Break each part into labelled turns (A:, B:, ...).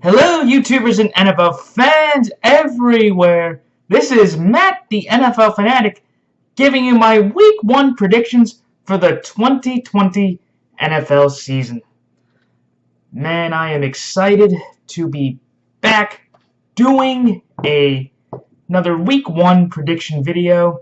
A: Hello, YouTubers and NFL fans everywhere. This is Matt, the NFL Fanatic, giving you my Week 1 predictions for the 2020 NFL season. Man, I am excited to be back doing another Week 1 prediction video,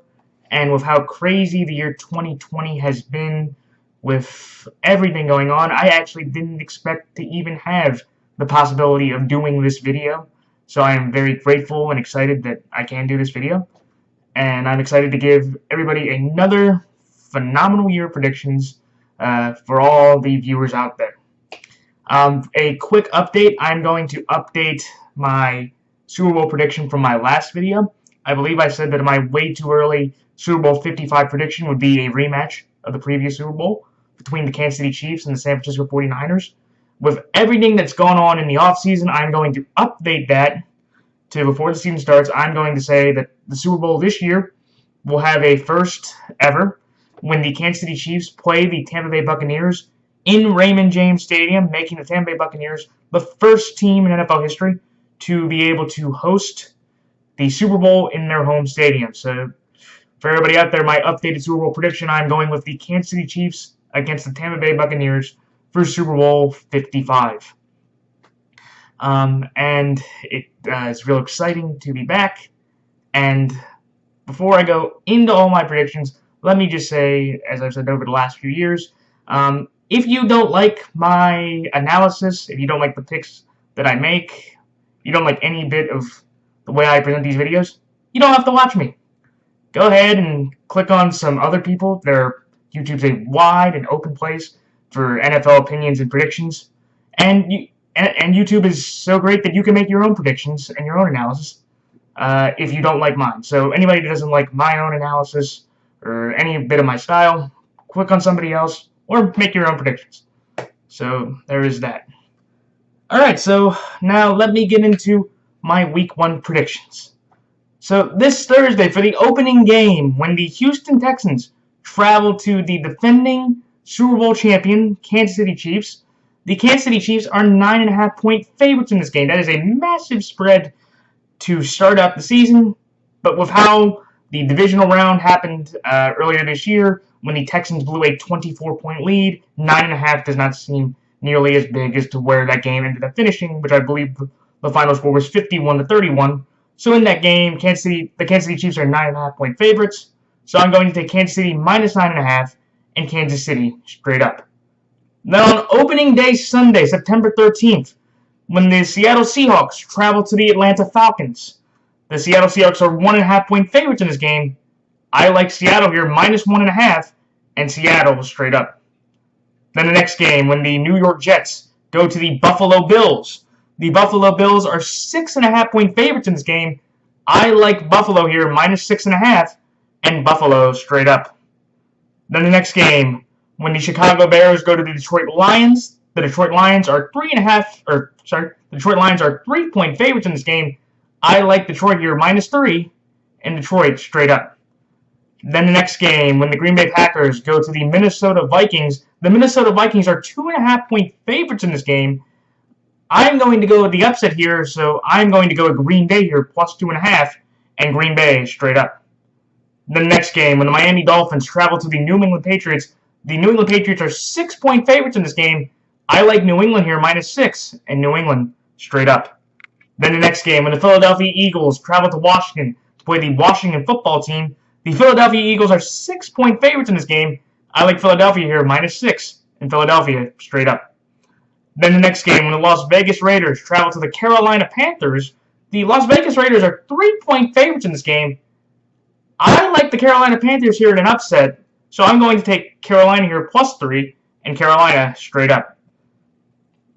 A: and with how crazy the year 2020 has been with everything going on, I actually didn't expect to even have the possibility of doing this video. So I am very grateful and excited that I can do this video. And I'm excited to give everybody another phenomenal year of predictions for all the viewers out there. A quick update. I'm going to update my Super Bowl prediction from my last video. I believe I said that my way too early Super Bowl 55 prediction would be a rematch of the previous Super Bowl between the Kansas City Chiefs and the San Francisco 49ers. With everything that's gone on in the offseason, I'm going to update that to before the season starts. I'm going to say that the Super Bowl this year will have a first ever when the Kansas City Chiefs play the Tampa Bay Buccaneers in Raymond James Stadium, making the Tampa Bay Buccaneers the first team in NFL history to be able to host the Super Bowl in their home stadium. So for everybody out there, my updated Super Bowl prediction, I'm going with the Kansas City Chiefs against the Tampa Bay Buccaneers for Super Bowl 55. And it's real exciting to be back. And before I go into all my predictions, let me just say, as I've said over the last few years, if you don't like my analysis, if you don't like the picks that I make, you don't like any bit of the way I present these videos, you don't have to watch me. Go ahead and click on some other people. YouTube's a wide and open place for NFL opinions and predictions, and YouTube is so great that you can make your own predictions and your own analysis if you don't like mine. So anybody that doesn't like my own analysis or any bit of my style, click on somebody else or make your own predictions. So there is that. Alright, so now let me get into my Week 1 predictions. So this Thursday, for the opening game, when the Houston Texans travel to the defending Super Bowl champion, Kansas City Chiefs. The Kansas City Chiefs are 9.5-point favorites in this game. That is a massive spread to start out the season. But with how the divisional round happened earlier this year, when the Texans blew a 24-point lead, 9.5 does not seem nearly as big as to where that game ended up finishing, which I believe the final score was 51-31. So in that game, the Kansas City Chiefs are 9.5-point favorites. So I'm going to take Kansas City minus 9.5. And Kansas City straight up. Then on opening day Sunday, September 13th, when the Seattle Seahawks travel to the Atlanta Falcons, the Seattle Seahawks are 1.5-point favorites in this game. I like Seattle here minus 1.5 and Seattle straight up. Then the next game, when the New York Jets go to the Buffalo Bills, the Buffalo Bills are 6.5-point favorites in this game. I like Buffalo here minus 6.5 and Buffalo straight up. Then the next game, when the Chicago Bears go to the Detroit Lions are 3-point favorites in this game. I like Detroit here minus 3 and Detroit straight up. Then the next game, when the Green Bay Packers go to the Minnesota Vikings, the Minnesota Vikings are 2.5-point favorites in this game. I'm going to go with the upset here, so I'm going to go with Green Bay here plus 2.5 and Green Bay straight up. The next game, when the Miami Dolphins travel to the New England Patriots, the New England Patriots are 6-point favorites in this game. I like New England here, minus 6, and New England straight up. Then the next game, when the Philadelphia Eagles travel to Washington to play the Washington football team, the Philadelphia Eagles are 6-point favorites in this game. I like Philadelphia here, minus 6, and Philadelphia straight up. Then the next game, when the Las Vegas Raiders travel to the Carolina Panthers, the Las Vegas Raiders are 3-point favorites in this game. I like the Carolina Panthers here in an upset, so I'm going to take Carolina here plus 3 and Carolina straight up.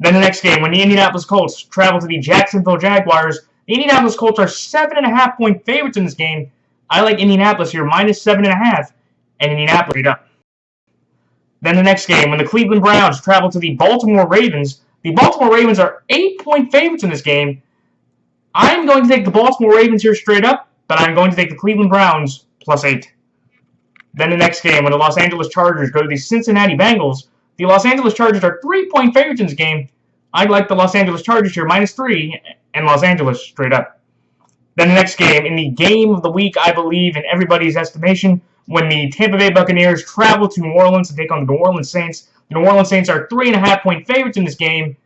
A: Then the next game, when the Indianapolis Colts travel to the Jacksonville Jaguars, the Indianapolis Colts are 7.5-point favorites in this game. I like Indianapolis here minus 7.5 and Indianapolis straight up. Then the next game, when the Cleveland Browns travel to the Baltimore Ravens are 8-point favorites in this game. I'm going to take the Baltimore Ravens here straight up, but I'm going to take the Cleveland Browns plus 8. Then the next game, when the Los Angeles Chargers go to the Cincinnati Bengals, the Los Angeles Chargers are 3-point favorites in this game. I like the Los Angeles Chargers here, -3, and Los Angeles straight up. Then the next game, in the game of the week, I believe, in everybody's estimation, when the Tampa Bay Buccaneers travel to New Orleans to take on the New Orleans Saints. The New Orleans Saints are 3.5-point favorites in this game.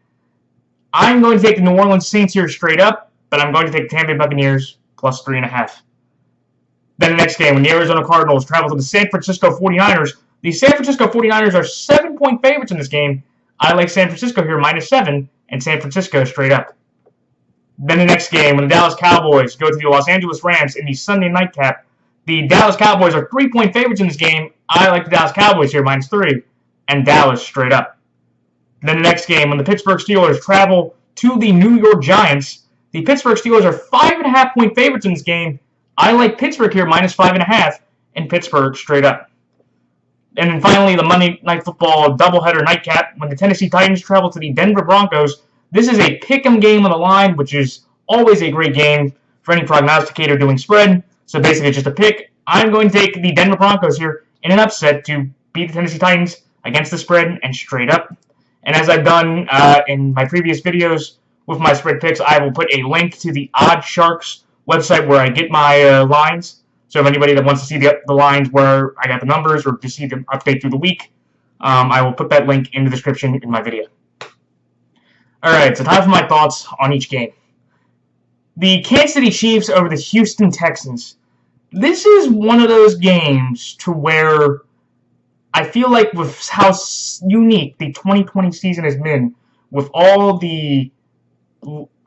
A: I'm going to take the New Orleans Saints here straight up, but I'm going to take the Tampa Bay Buccaneers plus 3.5. Then the next game, when the Arizona Cardinals travel to the San Francisco 49ers, the San Francisco 49ers are 7-point favorites in this game. I like San Francisco here, -7, and San Francisco straight up. Then the next game, when the Dallas Cowboys go to the Los Angeles Rams in the Sunday nightcap, the Dallas Cowboys are 3-point favorites in this game. I like the Dallas Cowboys here, -3, and Dallas straight up. Then the next game, when the Pittsburgh Steelers travel to the New York Giants, the Pittsburgh Steelers are 5.5-point favorites in this game. I like Pittsburgh here, -5.5, and Pittsburgh straight up. And then finally, the Monday Night Football doubleheader nightcap, when the Tennessee Titans travel to the Denver Broncos. This is a pick-em game on the line, which is always a great game for any prognosticator doing spread. So basically, it's just a pick. I'm going to take the Denver Broncos here in an upset to beat the Tennessee Titans against the spread and straight up. And as I've done in my previous videos with my spread picks, I will put a link to the Odd Sharks website where I get my lines. So if anybody that wants to see the lines where I got the numbers or to see them update through the week, I will put that link in the description in my video. Alright, so time for my thoughts on each game. The Kansas City Chiefs over the Houston Texans. This is one of those games to where I feel like with how unique the 2020 season has been, with all the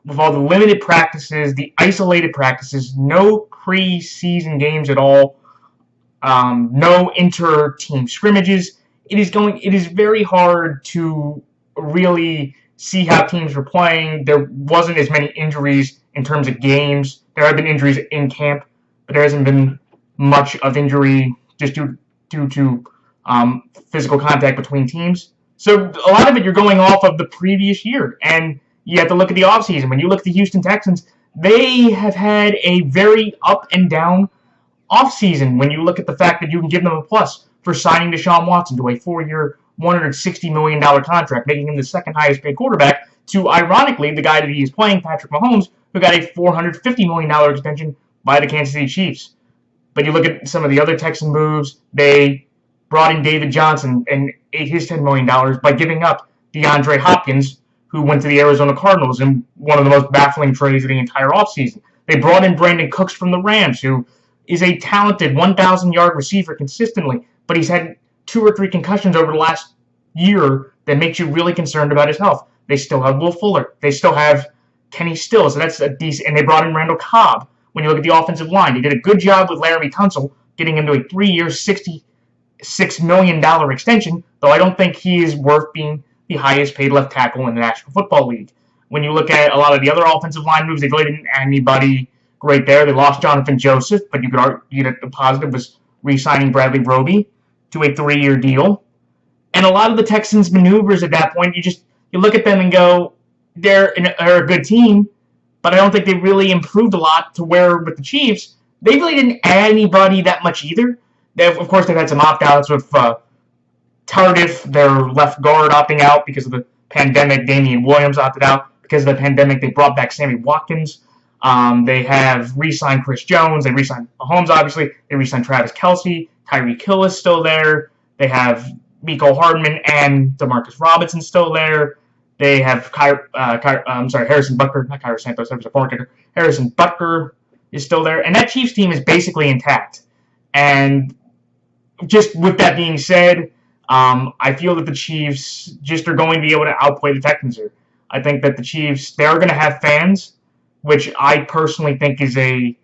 A: limited practices, the isolated practices, no preseason games at all, no inter-team scrimmages, it is very hard to really see how teams were playing. There wasn't as many injuries in terms of games. There have been injuries in camp, but there hasn't been much of injury just due to physical contact between teams. So a lot of it you're going off of the previous year, and you have to look at the offseason. When you look at the Houston Texans, they have had a very up and down offseason when you look at the fact that you can give them a plus for signing Deshaun Watson to a 4-year, $160 million contract, making him the second highest paid quarterback to, ironically, the guy that he is playing, Patrick Mahomes, who got a $450 million extension by the Kansas City Chiefs. But you look at some of the other Texan moves, they brought in David Johnson and ate his $10 million by giving up DeAndre Hopkins, who went to the Arizona Cardinals in one of the most baffling trades of the entire offseason. They brought in Brandon Cooks from the Rams, who is a talented 1,000-yard receiver consistently, but he's had 2 or 3 concussions over the last year that makes you really concerned about his health. They still have Will Fuller. They still have Kenny Stills, so that's a decent. And they brought in Randall Cobb. When you look at the offensive line, they did a good job with Laramie Tunsil, getting him to a 3-year, $66 million extension, though I don't think he is worth being the highest paid left tackle in the National Football League. When you look at a lot of the other offensive line moves, they really didn't add anybody great there. They lost Jonathan Joseph, but you could argue that the positive was re-signing Bradley Roby to a 3-year deal. And a lot of the Texans' maneuvers at that point, you look at them and go, they're a good team, but I don't think they really improved a lot to where with the Chiefs, they really didn't add anybody that much either. Of course, they've had some opt-outs with Tardif, their left guard, opting out because of the pandemic. Damian Williams opted out because of the pandemic. They brought back Sammy Watkins. They have re-signed Chris Jones. They re-signed Mahomes, obviously. They re-signed Travis Kelce. Tyreek Hill is still there. They have Mecole Hardman and Demarcus Robinson still there. They have Harrison Butker, not Cairo Santos, that was a former kicker. Harrison Butker is still there. And that Chiefs team is basically intact. And just with that being said, I feel that the Chiefs just are going to be able to outplay the Texans here. I think that the Chiefs, they're going to have fans, which I personally think is a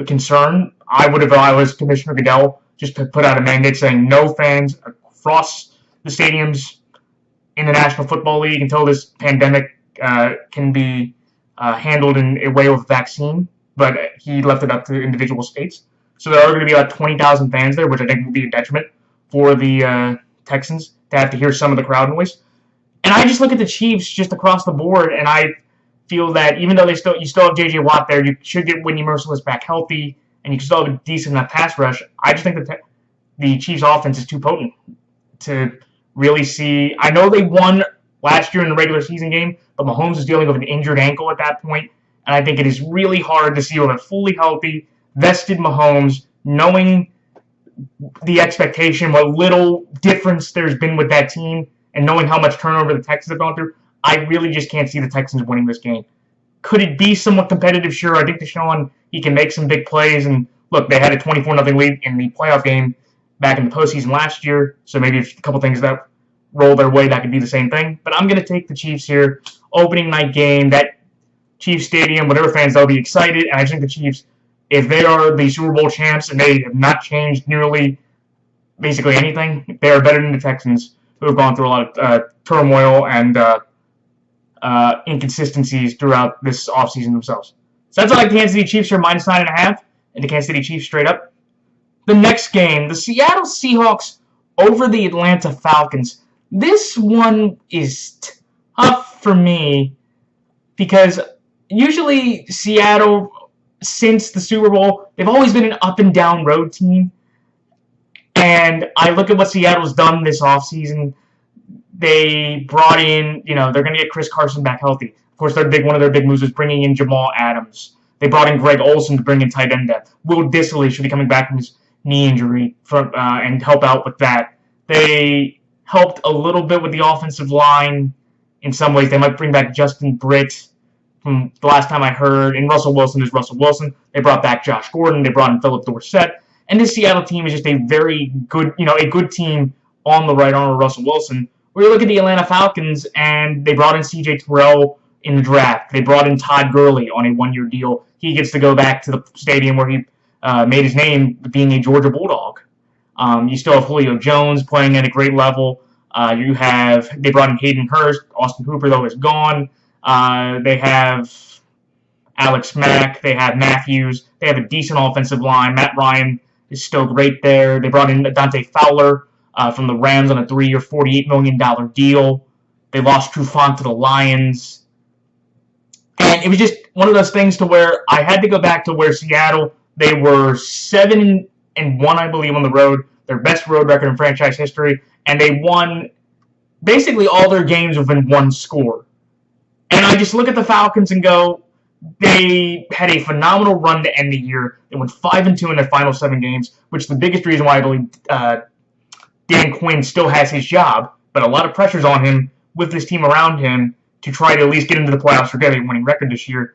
A: concern. I would have, if I was Commissioner Goodell, just to put out a mandate saying no fans across the stadiums in the National Football League until this pandemic can be handled in a way with a vaccine. But he left it up to individual states. So there are going to be about 20,000 fans there, which I think will be a detriment for the Texans to have to hear some of the crowd noise. And I just look at the Chiefs just across the board, and I feel that even though you still have J.J. Watt there, you should get Whitney Merciless back healthy, and you can still have a decent enough pass rush. I just think that the Chiefs' offense is too potent to really see. I know they won last year in the regular season game, but Mahomes is dealing with an injured ankle at that point, and I think it is really hard to see with a fully healthy, vested Mahomes, knowing the expectation, what little difference there's been with that team, and knowing how much turnover the Texans have gone through, I really just can't see the Texans winning this game. Could it be somewhat competitive? Sure. I think Deshaun, he can make some big plays. And look, they had a 24-0 lead in the playoff game back in the postseason last year. So maybe if a couple things that roll their way, that could be the same thing. But I'm going to take the Chiefs here. Opening night game, that Chiefs Stadium, whatever fans, they'll be excited. And I think the Chiefs, if they are the Super Bowl champs and they have not changed nearly basically anything, they are better than the Texans, who have gone through a lot of turmoil and inconsistencies throughout this offseason themselves. So that's all like the Kansas City Chiefs are -9.5, and the Kansas City Chiefs straight up. The next game, the Seattle Seahawks over the Atlanta Falcons. This one is tough for me because usually Seattle, since the Super Bowl, they've always been an up-and-down road team. And I look at what Seattle's done this offseason. They brought in, they're going to get Chris Carson back healthy. Of course, one of their big moves was bringing in Jamal Adams. They brought in Greg Olsen to bring in tight end depth. Will Dissly should be coming back from his knee injury and help out with that. They helped a little bit with the offensive line in some ways. They might bring back Justin Britt from the last time I heard. And Russell Wilson is Russell Wilson. They brought back Josh Gordon. They brought in Philip Dorsett. And this Seattle team is just a very good, a good team on the right arm of Russell Wilson. Where you look at the Atlanta Falcons, and they brought in C.J. Terrell in the draft. They brought in Todd Gurley on a one-year deal. He gets to go back to the stadium where he made his name being a Georgia Bulldog. You still have Julio Jones playing at a great level. They brought in Hayden Hurst. Austin Hooper, though, is gone. They have Alex Mack. They have Matthews. They have a decent offensive line. Matt Ryan is still great there. They brought in Dante Fowler from the Rams on a 3-year, $48 million deal. They lost Trufant to the Lions. And it was just one of those things to where I had to go back to where Seattle, they were 7-1, I believe, on the road, their best road record in franchise history, and they won basically all their games within one score. And I just look at the Falcons and go, they had a phenomenal run to end the year. They went 5-2 in their final 7 games, which is the biggest reason why I believe Dan Quinn still has his job, but a lot of pressure's on him with this team around him to try to at least get into the playoffs or get a winning record this year.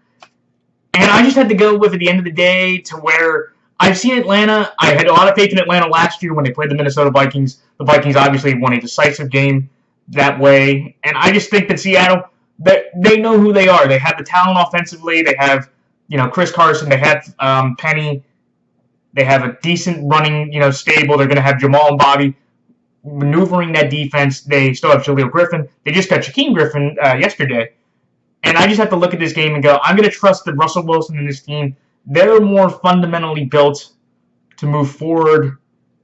A: And I just had to go with, at the end of the day, to where I've seen Atlanta. I had a lot of faith in Atlanta last year when they played the Minnesota Vikings. The Vikings obviously won a decisive game that way. And I just think that Seattle, they know who they are. They have the talent offensively. They have, Chris Carson. They have Penny. They have a decent running, stable. They're going to have Jamal and Bobby maneuvering that defense. They still have Jaleel Griffin. They just got Shaquem Griffin yesterday. And I just have to look at this game and go, I'm going to trust that Russell Wilson and this team, they're more fundamentally built to move forward.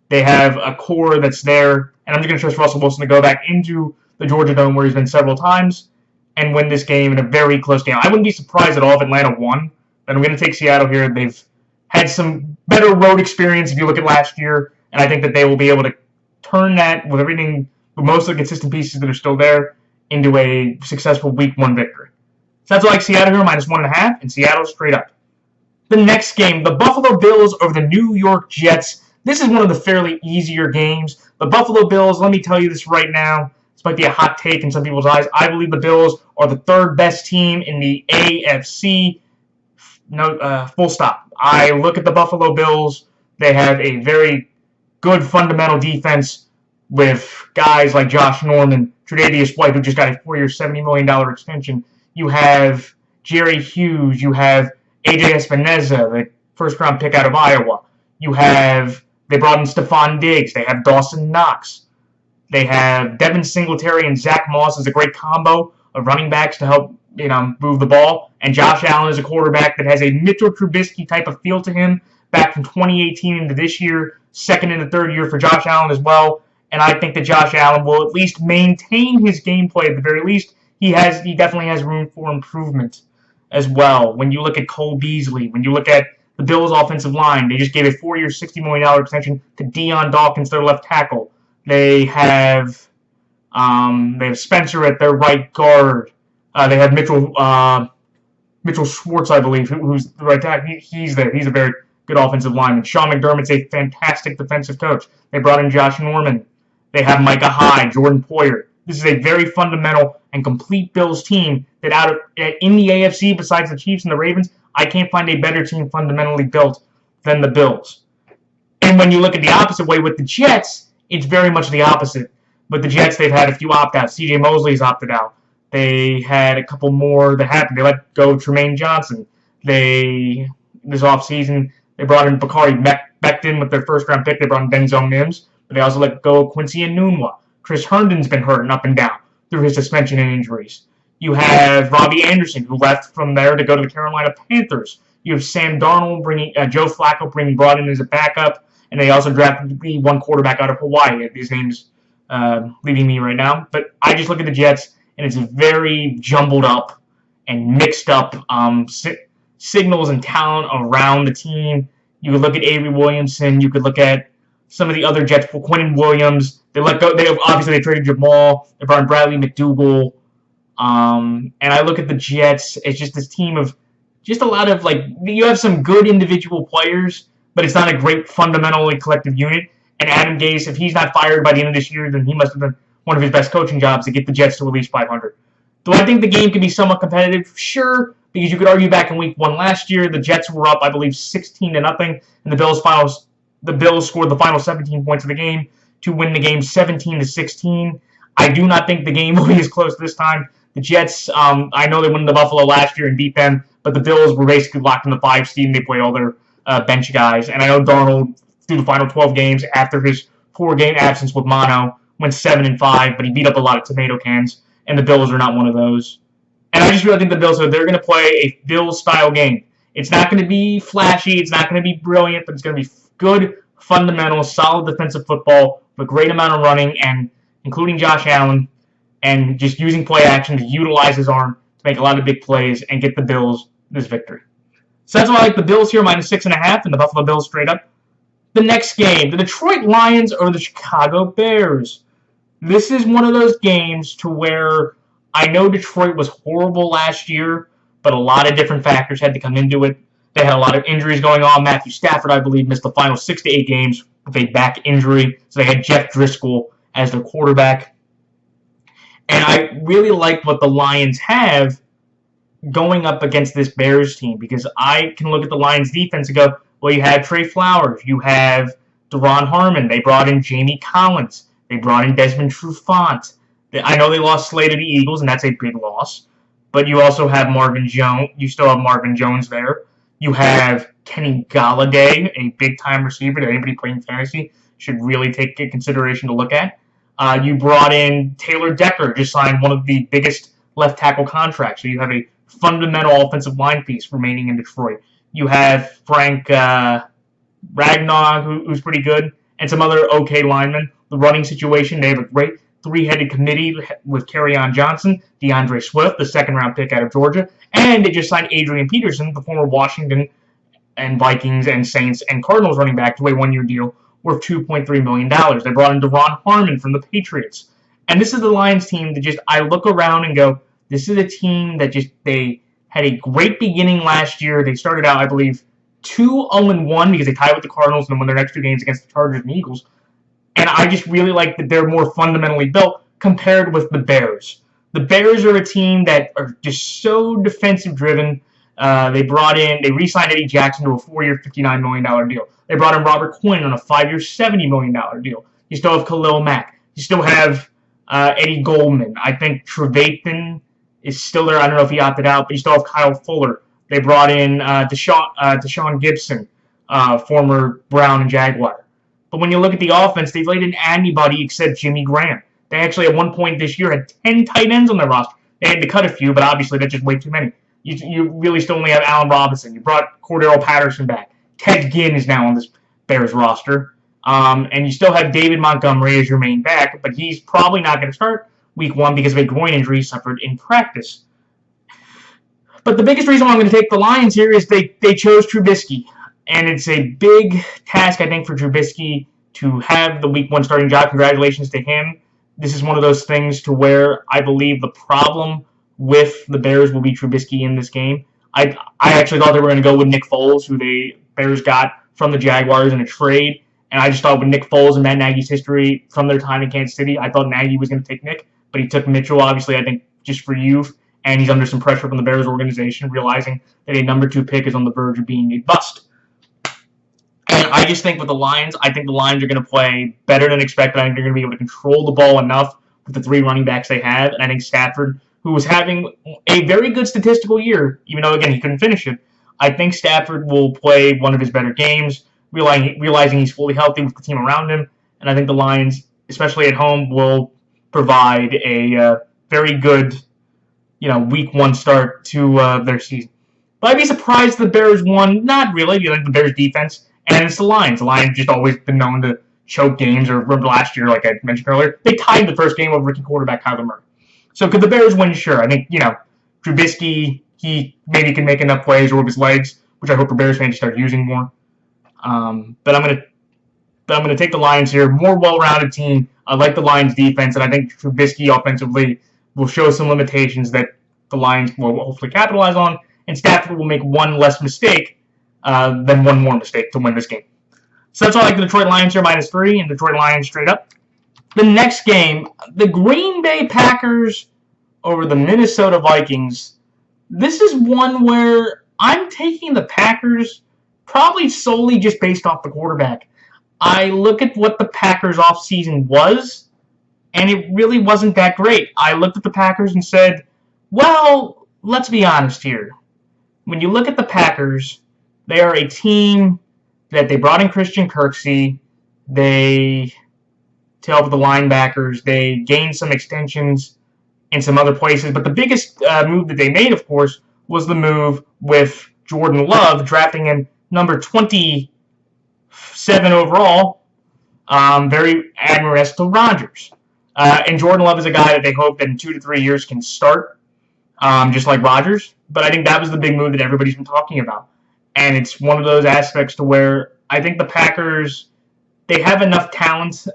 A: They have a core that's there. And I'm just going to trust Russell Wilson to go back into the Georgia Dome where he's been several times and win this game in a very close game. I wouldn't be surprised at all if Atlanta won. But I'm going to take Seattle here. They've had some better road experience if you look at last year. And I think that they will be able to turn that with most of the consistent pieces that are still there into a successful Week 1 victory. So that's like Seattle here, -1.5, and Seattle straight up. The next game, the Buffalo Bills over the New York Jets. This is one of the fairly easier games. The Buffalo Bills, let me tell you this right now, this might be a hot take in some people's eyes. I believe the Bills are the third best team in the AFC. No, full stop. I look at the Buffalo Bills. They have a very good fundamental defense with guys like Josh Norman, Tre'Davious White, who just got a 4-year, $70 million extension. You have Jerry Hughes. You have A.J. Espinoza, the first-round pick out of Iowa. They brought in Stephon Diggs. They have Dawson Knox. They have Devin Singletary and Zach Moss as a great combo of running backs to help move the ball. And Josh Allen is a quarterback that has a Mitchell Trubisky type of feel to him back from 2018 into this year. Second and the third year for Josh Allen as well. And I think that Josh Allen will at least maintain his gameplay at the very least. He definitely has room for improvement as well. When you look at Cole Beasley, when you look at the Bills' offensive line, they just gave a 4-year, $60 million extension to Deion Dawkins, their left tackle. They have They have Spencer at their right guard. They have Mitchell Schwartz, I believe, who's the right tackle. He's there. He's a very good offensive lineman. Sean McDermott's a fantastic defensive coach. They brought in Josh Norman. They have Micah Hyde, Jordan Poyer. This is a very fundamental and complete Bills team that in the AFC, besides the Chiefs and the Ravens, I can't find a better team fundamentally built than the Bills. And when you look at the opposite way with the Jets, it's very much the opposite. With the Jets, they've had a few opt-outs. C.J. Mosley's opted out. They had a couple more that happened. They let go Tremaine Johnson. This offseason, they brought in Bakari Becton with their first-round pick. They brought in Denzel Mims, but they also let go Quincy Enunwa. Chris Herndon's been hurting up and down through his suspension and injuries. You have Robbie Anderson, who left from there to go to the Carolina Panthers. You have Sam Darnold Joe Flacco brought in as a backup, and they also drafted the one quarterback out of Hawaii. His name's leaving me right now. But I just look at the Jets, and it's very jumbled up and mixed up signals and talent around the team. You could look at Avery Williamson. You could look at some of the other Jets, Quinnen Williams. They let go. They traded Jamal. They brought in Bradley McDougall. And I look at the Jets as just this team of just a lot of, you have some good individual players, but it's not a great fundamentally collective unit. And Adam Gase, if he's not fired by the end of this year, then he must have done one of his best coaching jobs to get the Jets to at least 500. Do I think the game could be somewhat competitive? Sure, because you could argue back in Week 1 last year, the Jets were up, I believe, 16-0, and the Bills scored the final 17 points of the game to win the game 17-16. I do not think the game will be as close this time. The Jets, I know they won the Buffalo last year and beat them, but the Bills were basically locked in the 5 seed, and they played all their bench guys. And I know Darnold, through the final 12 games after his 4-game absence with mono, went 7-5, but he beat up a lot of tomato cans, and the Bills are not one of those. And I just really think the Bills they're going to play a Bills-style game. It's not going to be flashy, it's not going to be brilliant, but it's going to be good, fundamental, solid defensive football with a great amount of running, and including Josh Allen, and just using play action to utilize his arm to make a lot of big plays and get the Bills this victory. So that's why I like the Bills here, -6.5, and the Buffalo Bills straight up. The next game, the Detroit Lions or the Chicago Bears. This is one of those games to where I know Detroit was horrible last year, but a lot of different factors had to come into it. They had a lot of injuries going on. Matthew Stafford, I believe, missed the final 6 to 8 games with a back injury. So they had Jeff Driscoll as their quarterback. And I really like what the Lions have going up against this Bears team, because I can look at the Lions defense and go, well, you have Trey Flowers, you have Deron Harmon, they brought in Jamie Collins, they brought in Desmond Trufant. I know they lost Slay to the Eagles, and that's a big loss, but you also have Marvin Jones. You still have Marvin Jones there. You have Kenny Galladay, a big-time receiver that anybody playing fantasy should really take into consideration to look at. You brought in Taylor Decker, just signed one of the biggest left tackle contracts, so you have a fundamental offensive line piece remaining in Detroit. You have Frank Ragnar, who's pretty good, and some other okay linemen. The running situation, they have a great 3-headed committee with Kerryon Johnson, DeAndre Swift, the second-round pick out of Georgia, and they just signed Adrian Peterson, the former Washington and Vikings and Saints and Cardinals running back, to a 1-year deal worth $2.3 million. They brought in Deron Harmon from the Patriots. And this is the Lions team that I look around and go, this is a team that they had a great beginning last year. They started out, I believe, 2-0-1 because they tied with the Cardinals and then won their next 2 games against the Chargers and Eagles. And I just really like that they're more fundamentally built compared with the Bears. The Bears are a team that are just so defensive-driven. They re-signed Eddie Jackson to a 4-year, $59 million deal. They brought in Robert Quinn on a 5-year, $70 million deal. You still have Khalil Mack. You still have Eddie Goldman. I think Trevathan is still there. I don't know if he opted out, but you still have Kyle Fuller. They brought in Deshaun Gibson, former Brown and Jaguar. But when you look at the offense, they've laid in anybody except Jimmy Graham. They actually, at one point this year, had 10 tight ends on their roster. They had to cut a few, but obviously that's just way too many. You really still only have Allen Robinson. You brought Cordero Patterson back. Ted Ginn is now on this Bears roster. And you still have David Montgomery as your main back, but he's probably not going to start Week 1 because of a groin injury suffered in practice. But the biggest reason why I'm going to take the Lions here is they chose Trubisky. And it's a big task, I think, for Trubisky to have the Week 1 starting job. Congratulations to him. this is one of those things to where I believe the problem with the Bears will be Trubisky in this game. I actually thought they were going to go with Nick Foles, who the Bears got from the Jaguars in a trade. And I just thought with Nick Foles and Matt Nagy's history from their time in Kansas City, I thought Nagy was going to take Nick, but he took Mitchell, obviously, I think, just for youth. And he's under some pressure from the Bears organization, realizing that a number 2 pick is on the verge of being a bust. And I just think with the Lions, I think the Lions are going to play better than expected. I think they're going to be able to control the ball enough with the 3 running backs they have. And I think Stafford, who was having a very good statistical year, even though, again, he couldn't finish it, I think Stafford will play one of his better games, realizing he's fully healthy with the team around him. And I think the Lions, especially at home, will provide a very good, week 1 start to their season. But I'd be surprised if the Bears won. Not really. You like the Bears' defense. And it's the Lions. The Lions just always been known to choke games. Or remember last year, like I mentioned earlier, they tied the first game over rookie quarterback Kyler Murray. So could the Bears win? Sure. I think, Trubisky, he maybe can make enough plays with his legs, which I hope the Bears fans start using more. But I'm gonna take the Lions here. More well-rounded team. I like the Lions defense, and I think Trubisky offensively will show some limitations that the Lions will hopefully capitalize on, and Stafford will make one less mistake than one more mistake to win this game. So that's all I like the Detroit Lions here, -3, and Detroit Lions straight up. The next game, the Green Bay Packers over the Minnesota Vikings. This is one where I'm taking the Packers probably solely just based off the quarterback. I look at what the Packers offseason was, and it really wasn't that great. I looked at the Packers and said, well, let's be honest here. When you look at the Packers, they are a team that they brought in Christian Kirksey. They, to help with the linebackers, they gained some extensions in some other places. But the biggest move that they made, of course, was the move with Jordan Love, drafting him number 27 overall, very admirous to Rodgers. And Jordan Love is a guy that they hope that in 2 to 3 years can start, just like Rodgers. But I think that was the big move that everybody's been talking about. And it's one of those aspects to where I think the Packers, they have enough talent.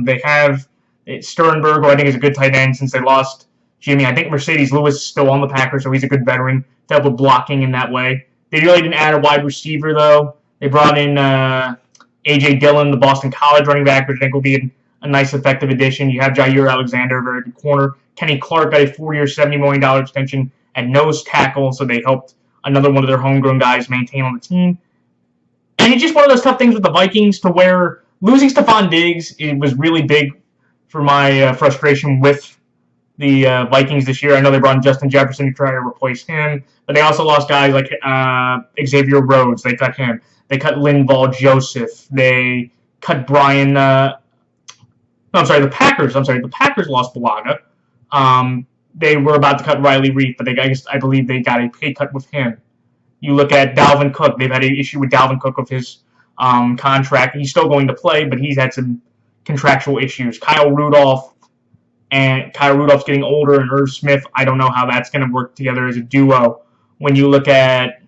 A: They have Sternberg, who I think is a good tight end since they lost Jimmy. I think Mercedes Lewis is still on the Packers, so he's a good veteran to help with blocking in that way. They really didn't add a wide receiver, though. They brought in A.J. Dillon, the Boston College running back, which I think will be a nice, effective addition. You have Jair Alexander, a very good corner. Kenny Clark got a 4-year, $70 million extension at nose tackle, so they helped another one of their homegrown guys maintain on the team. And it's just one of those tough things with the Vikings to where losing Stephon Diggs, it was really big for my frustration with the Vikings this year. I know they brought in Justin Jefferson to try to replace him, but they also lost guys like Xavier Rhodes. They cut him. They cut Linval Joseph. They cut Brian. The Packers. The Packers lost Bulaga. They were about to cut Riley Reef, but I believe they got a pay cut with him. You look at Dalvin Cook. They've had an issue with Dalvin Cook of his contract. He's still going to play, but he's had some contractual issues. Kyle Rudolph's getting older, and Irv Smith, I don't know how that's going to work together as a duo. When you look at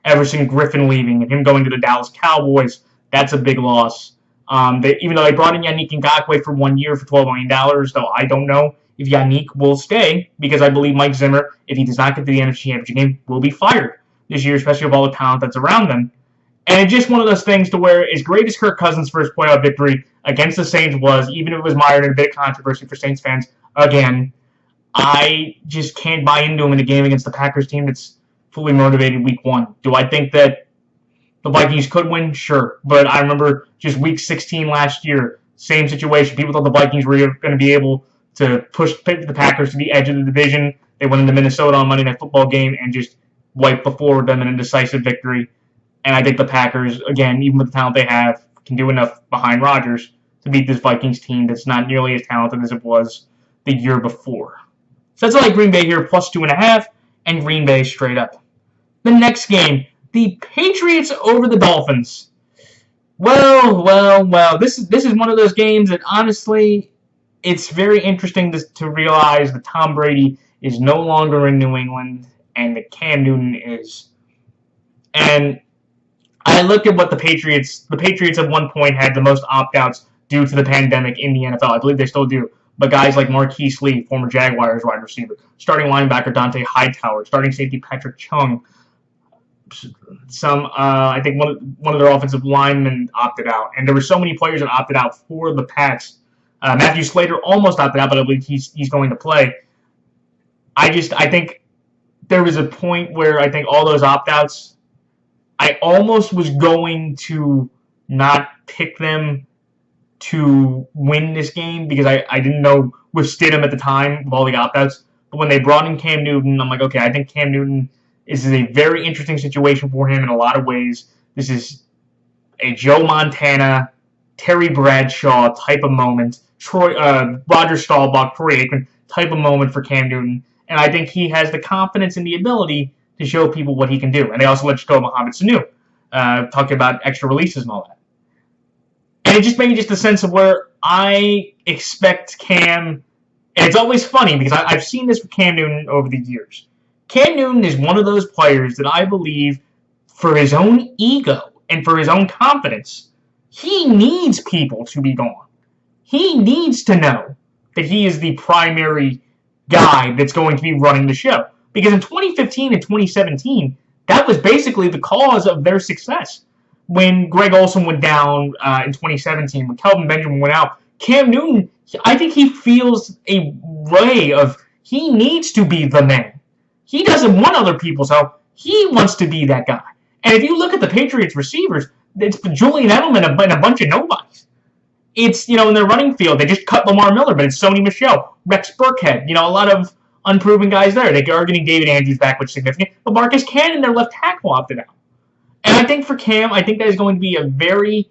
A: Everson Griffin leaving and him going to the Dallas Cowboys, that's a big loss. Even though they brought in Yannick Ngakoue for 1 year for $12 million, though I don't know if Yannick will stay, because I believe Mike Zimmer, if he does not get to the NFC Championship game, will be fired this year, especially with all the talent that's around them. And it's just one of those things to where, as great as Kirk Cousins' first playoff victory against the Saints was, even if it was mired in a bit of controversy for Saints fans, again, I just can't buy into him in a game against the Packers team that's fully motivated week 1. Do I think that the Vikings could win? Sure. But I remember just week 16 last year, same situation. People thought the Vikings were going to be able to push the Packers to the edge of the division. They went into Minnesota on Monday Night Football game and just wiped the floor with them in a decisive victory. And I think the Packers, again, even with the talent they have, can do enough behind Rodgers to beat this Vikings team that's not nearly as talented as it was the year before. So that's all like Green Bay here, +2.5, and Green Bay straight up. The next game, the Patriots over the Dolphins. Well. This is one of those games that, honestly, it's very interesting to realize that Tom Brady is no longer in New England and that Cam Newton is. And I look at what the Patriots at one point had the most opt-outs due to the pandemic in the NFL. I believe they still do. but guys like Marquise Lee, former Jaguars wide receiver, starting linebacker Dante Hightower, starting safety Patrick Chung, I think one of their offensive linemen opted out, and there were so many players that opted out for the Pats. Matthew Slater almost opted out, but I believe he's going to play. I think there was a point where I think all those opt-outs, I almost was going to not pick them to win this game because I didn't know with Stidham at the time with all the opt-outs. But when they brought in Cam Newton, I'm like, okay, I think Cam Newton is a very interesting situation for him in a lot of ways. This is a Joe Montana, Terry Bradshaw type of moment, Roger Staubach, Troy Aikman type of moment for Cam Newton. And I think he has the confidence and the ability to show people what he can do. And they also let go Mohamed Sanu, talking about extra releases and all that. And it just made me just a sense of where I expect Cam. And it's always funny because I've seen this with Cam Newton over the years. Cam Newton is one of those players that I believe, for his own ego and for his own confidence, he needs people to be gone. He needs to know that he is the primary guy that's going to be running the show. Because in 2015 and 2017, that was basically the cause of their success. When Greg Olsen went down in 2017, when Kelvin Benjamin went out, Cam Newton, I think he feels a way of he needs to be the man. He doesn't want other people's help. He wants to be that guy. And if you look at the Patriots receivers, it's Julian Edelman and a bunch of nobodies. It's, in their running field, they just cut Lamar Miller, but it's Sony Michel, Rex Burkhead, a lot of unproven guys there. They are getting David Andrews back, which is significant. But Marcus Cannon, their left tackle, opted out. And I think for Cam, I think that is going to be a very,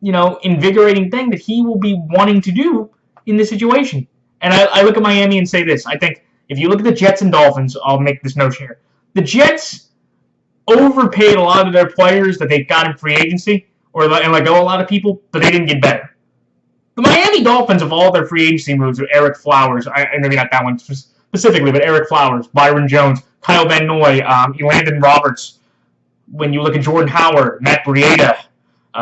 A: invigorating thing that he will be wanting to do in this situation. And I look at Miami and say this. I think if you look at the Jets and Dolphins, I'll make this note here. The Jets overpaid a lot of their players that they got in free agency, and let go a lot of people, but they didn't get better. The Miami Dolphins, of all their free agency moves, are Eric Flowers, maybe not that one specifically, but Eric Flowers, Byron Jones, Kyle Van Noy, Elandon Roberts. When you look at Jordan Howard, Matt Breida,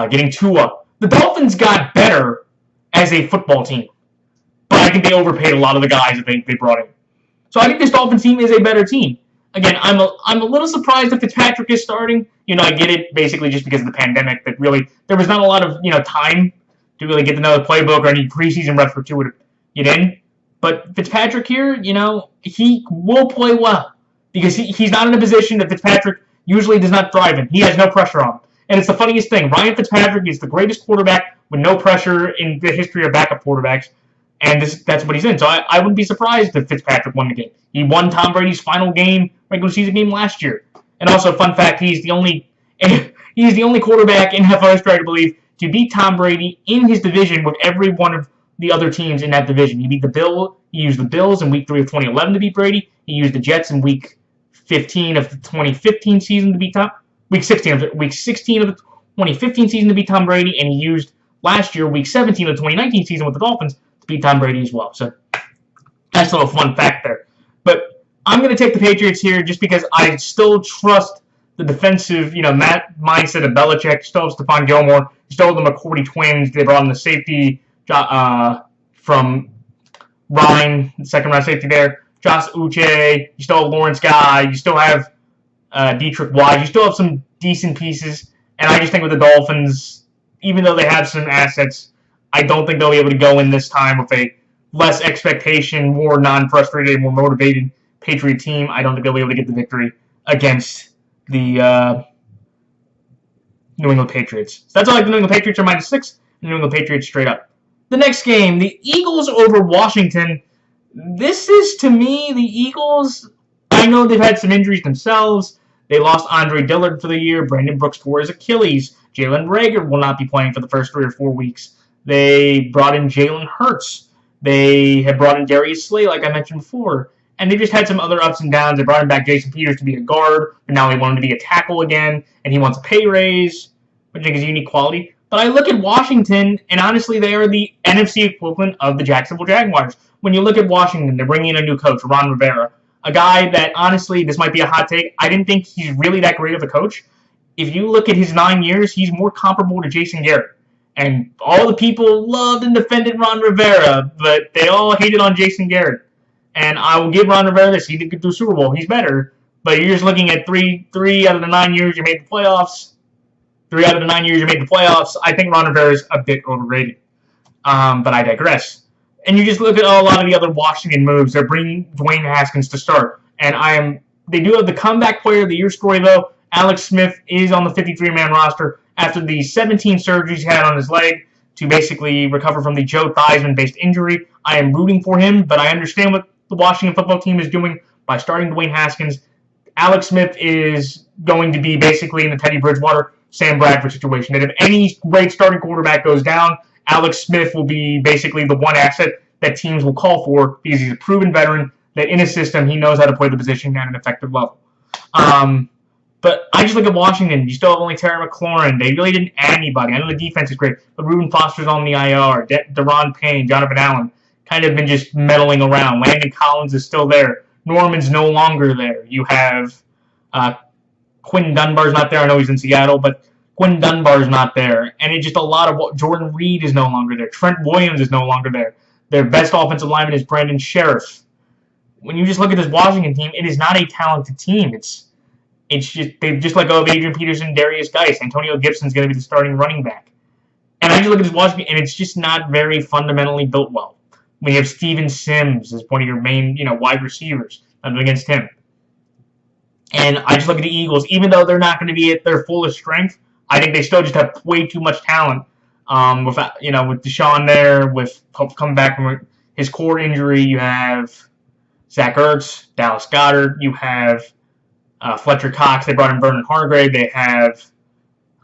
A: getting Tua, the Dolphins got better as a football team. But I think they overpaid a lot of the guys that they brought in. So I think this Dolphins team is a better team. Again, I'm a little surprised that Fitzpatrick is starting. I get it basically just because of the pandemic. That really there was not a lot of time to really get to know the playbook or any preseason reps for Tua to get in. But Fitzpatrick here, he will play well because he's not in a position that Fitzpatrick usually does not thrive in. He has no pressure on him. And it's the funniest thing. Ryan Fitzpatrick is the greatest quarterback with no pressure in the history of backup quarterbacks. And that's what he's in. So I wouldn't be surprised if Fitzpatrick won the game. He won Tom Brady's final regular season game last year. And also, fun fact, he's the only quarterback in NFL history, I believe, to beat Tom Brady in his division with every one of the other teams in that division. He used the Bills in Week 3 of 2011 to beat Brady. He used the Jets in Week 15 of the 2015 season to beat Tom. Week 16 of the 2015 season to beat Tom Brady, and he used last year Week 17 of the 2019 season with the Dolphins to beat Tom Brady as well. So that's a little fun fact there. But I'm going to take the Patriots here just because I still trust the defensive, mindset of Belichick. Still have Stephon Gilmore. Still have the McCourty twins. They brought in the safety from Rhine, the second-round safety there. Josh Uche. You still have Lawrence Guy. You still have Dietrich Wise. You still have some decent pieces. And I just think with the Dolphins, even though they have some assets, I don't think they'll be able to go in this time with a less expectation, more non-frustrated, more motivated Patriot team. I don't think they'll be able to get the victory against the New England Patriots. So that's all. The New England Patriots are -6, and the New England Patriots straight up. The next game, the Eagles over Washington. This is, to me, the Eagles. I know they've had some injuries themselves. They lost Andre Dillard for the year. Brandon Brooks tore his Achilles. Jalen Reagor will not be playing for the first 3 or 4 weeks. They brought in Jalen Hurts. They have brought in Darius Slay, like I mentioned before. And they just had some other ups and downs. They brought in back Jason Peters to be a guard, but now they want him to be a tackle again, and he wants a pay raise, which I think is a unique quality. But I look at Washington, and honestly, they are the NFC equivalent of the Jacksonville Jaguars. When you look at Washington, they're bringing in a new coach, Ron Rivera, a guy that, honestly, this might be a hot take, I didn't think he's really that great of a coach. If you look at his 9 years, he's more comparable to Jason Garrett. And all the people loved and defended Ron Rivera, but they all hated on Jason Garrett. And I will give Ron Rivera this. He did get to the Super Bowl. He's better. But you're just looking at three out of the 9 years you made the playoffs. 3 out of the 9 years you made the playoffs. I think Ron Rivera is a bit overrated. But I digress. And you just look at a lot of the other Washington moves. They're bringing Dwayne Haskins to start. And they do have the comeback player of the year story, though. Alex Smith is on the 53-man roster after the 17 surgeries he had on his leg to basically recover from the Joe Theismann-based injury. I am rooting for him, but I understand what the Washington football team is doing by starting Dwayne Haskins. Alex Smith is going to be basically in the Teddy Bridgewater, Sam Bradford situation. That if any great starting quarterback goes down, Alex Smith will be basically the one asset that teams will call for because he's a proven veteran that in a system he knows how to play the position at an effective level. But I just look at Washington. You still have only Terry McLaurin. They really didn't add anybody. I know the defense is great, but Reuben Foster's on the IR. Deron Payne, Jonathan Allen, kind of been just meddling around. Landon Collins is still there. Norman's no longer there. You have Quinn Dunbar's not there. I know he's in Seattle, but Quinn Dunbar's not there. And it's just a lot of Jordan Reed is no longer there. Trent Williams is no longer there. Their best offensive lineman is Brandon Sheriff. When you just look at this Washington team, it is not a talented team. It's just they've just let go of Adrian Peterson, Darius Geis. Antonio Gibson's going to be the starting running back. And I just look at this Washington, and it's just not very fundamentally built well. When you have Steven Sims as one of your main, wide receivers, nothing against him. And I just look at the Eagles, even though they're not going to be at their fullest strength, I think they still just have way too much talent. With Deshaun there, with coming back from his core injury, you have Zach Ertz, Dallas Goedert, you have Fletcher Cox. They brought in Vernon Hargrave. They have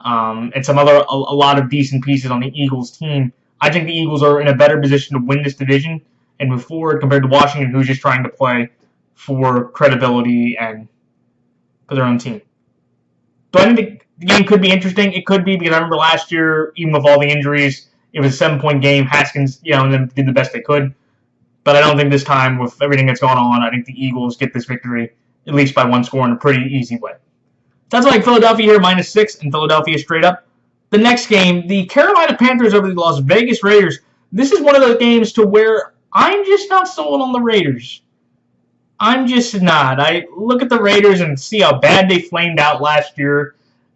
A: and some other a lot of decent pieces on the Eagles team. I think the Eagles are in a better position to win this division and move forward compared to Washington, who's just trying to play for credibility and for their own team. Do I think the game could be interesting? It could be, because I remember last year, even with all the injuries, it was a 7-point game. Haskins, and them did the best they could. But I don't think this time, with everything that's going on, I think the Eagles get this victory, at least by one score, in a pretty easy way. That's like Philadelphia here, -6, and Philadelphia straight up. The next game, the Carolina Panthers over the Las Vegas Raiders. This is one of those games to where I'm just not sold on the Raiders. I'm just not. I look at the Raiders and see how bad they flamed out last year.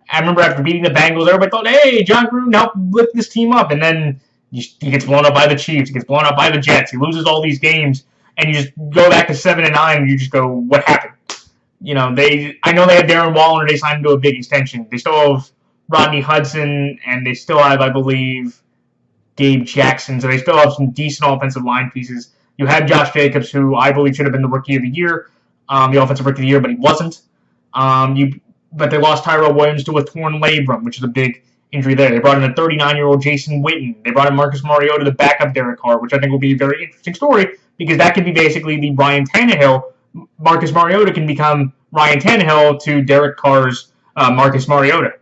A: I remember after beating the Bengals, everybody thought, hey, John Gruden helped lift this team up. And then he gets blown up by the Chiefs. He gets blown up by the Jets. He loses all these games. And you just go back to 7-9 and you just go, what happened? I know they have Darren Waller. They signed him to a big extension. They still have Rodney Hudson, and they still have, I believe, Gabe Jackson. So they still have some decent offensive line pieces. You have Josh Jacobs, who I believe should have been the Rookie of the Year, the Offensive Rookie of the Year, but he wasn't. But they lost Tyrell Williams to a torn labrum, which is a big injury there. They brought in a 39-year-old Jason Witten. They brought in Marcus Mariota to back up Derek Carr, which I think will be a very interesting story, because that could be basically the Ryan Tannehill. Marcus Mariota can become Ryan Tannehill to Derek Carr's Marcus Mariota.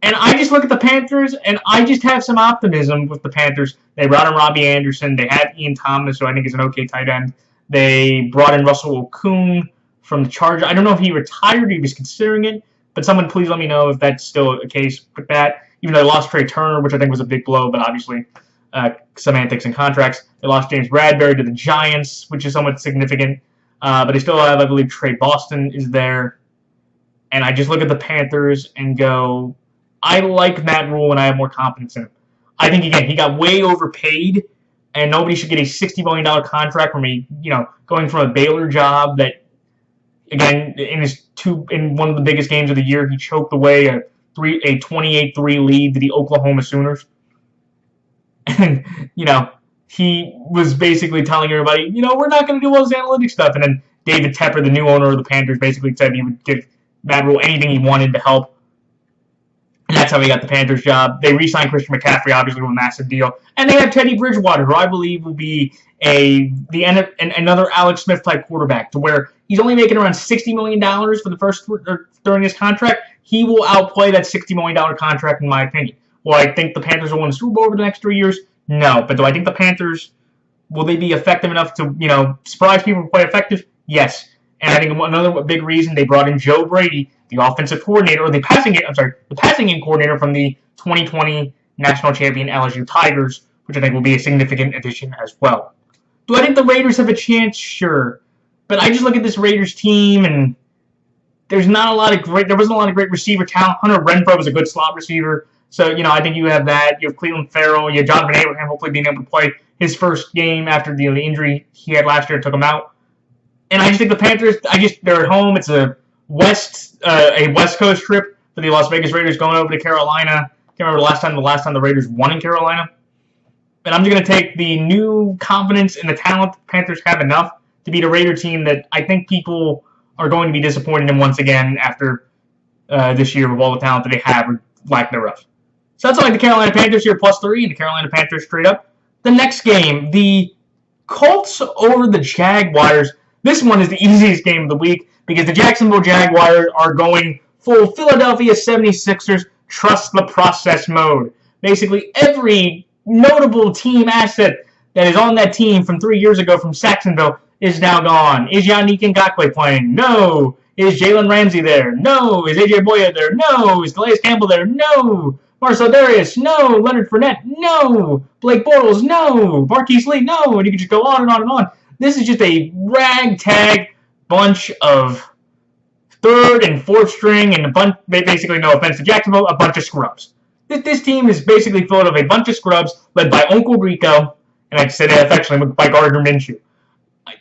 A: And I just look at the Panthers, and I just have some optimism with the Panthers. They brought in Robbie Anderson. They had Ian Thomas, who I think is an okay tight end. They brought in Russell Okung from the Chargers. I don't know if he retired or he was considering it, but someone please let me know if that's still a case with that. Even though they lost Trey Turner, which I think was a big blow, but obviously semantics and contracts. They lost James Bradbury to the Giants, which is somewhat significant. But they still have, I believe, Trey Boston is there. And I just look at the Panthers and go, I like Matt Rule and I have more confidence in him. I think, again, he got way overpaid, and nobody should get a $60 million contract from going from a Baylor job that, again, in one of the biggest games of the year, he choked away a 28-3 lead to the Oklahoma Sooners. And, he was basically telling everybody, we're not going to do all this analytics stuff. And then David Tepper, the new owner of the Panthers, basically said he would give Matt Rule anything he wanted to help. And that's how he got the Panthers job. They re-signed Christian McCaffrey, obviously, with a massive deal. And they have Teddy Bridgewater, who I believe will be another Alex Smith-type quarterback, to where he's only making around $60 million for the first during his contract. He will outplay that $60 million contract, in my opinion. Well, I think the Panthers will win the Super Bowl over the next 3 years? No. But do I think the Panthers, will they be effective enough to, surprise people and play effective? Yes. And I think another big reason they brought in Joe Brady, the offensive coordinator, or the passing game coordinator from the 2020 national champion LSU Tigers, which I think will be a significant addition as well. Do I think the Raiders have a chance? Sure. But I just look at this Raiders team, and there wasn't a lot of great receiver talent. Hunter Renfrow was a good slot receiver. So, I think you have that. You have Cleveland Farrell. You have Jonathan Abraham hopefully being able to play his first game after the injury he had last year took him out. And I just think the Panthers, they're at home. It's a West Coast trip for the Las Vegas Raiders going over to Carolina. I can't remember the last time the Raiders won in Carolina. And I'm just going to take the new confidence in the talent the Panthers have enough to beat a Raider team that I think people are going to be disappointed in once again after this year with all the talent that they have or lack thereof. So that's why the Carolina Panthers here +3 and the Carolina Panthers straight up. The next game, the Colts over the Jaguars. This one is the easiest game of the week because the Jacksonville Jaguars are going full Philadelphia 76ers trust the process mode. Basically, every notable team asset that is on that team from 3 years ago from Saxonville is now gone. Is Yannick Ngakoue playing? No. Is Jalen Ramsey there? No. Is AJ Boya there? No. Is Calais Campbell there? No. Marcel Darius? No. Leonard Fournette? No. Blake Bortles? No. Marquise Lee? No. And you can just go on and on and on. This is just a ragtag bunch of third and fourth string and basically, no offense to Jacksonville, a bunch of scrubs. This team is basically filled of a bunch of scrubs led by Uncle Rico, and I'd say that affectionately by Gardner Minshew.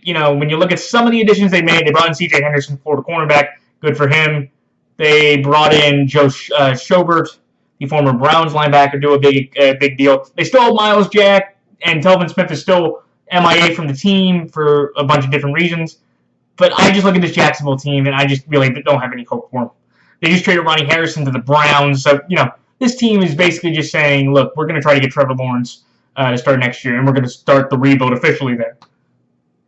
A: When you look at some of the additions they made, they brought in C.J. Henderson, Florida cornerback. Good for him. They brought in Joe Schobert, the former Browns linebacker, do a big deal. They still have Miles Jack, and Telvin Smith is still MIA from the team for a bunch of different reasons. But I just look at this Jacksonville team, and I just really don't have any hope for them. They just traded Ronnie Harrison to the Browns. So, this team is basically just saying, look, we're going to try to get Trevor Lawrence to start next year, and we're going to start the rebuild officially there.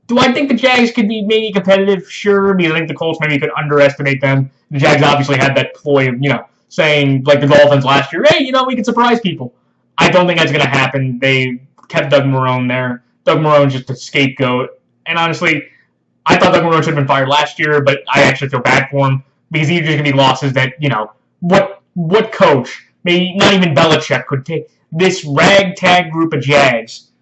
A: Do I think the Jags could be maybe competitive? Sure, because I think the Colts maybe could underestimate them. The Jags obviously had that ploy of, saying, like the Dolphins last year, hey, we can surprise people. I don't think that's going to happen. They kept Doug Marrone there. Doug Marrone's just a scapegoat. And honestly, I thought Doug Marrone should have been fired last year, but I actually feel bad for him because these are just going to be losses that, what coach, maybe not even Belichick, could take this ragtag group of Jags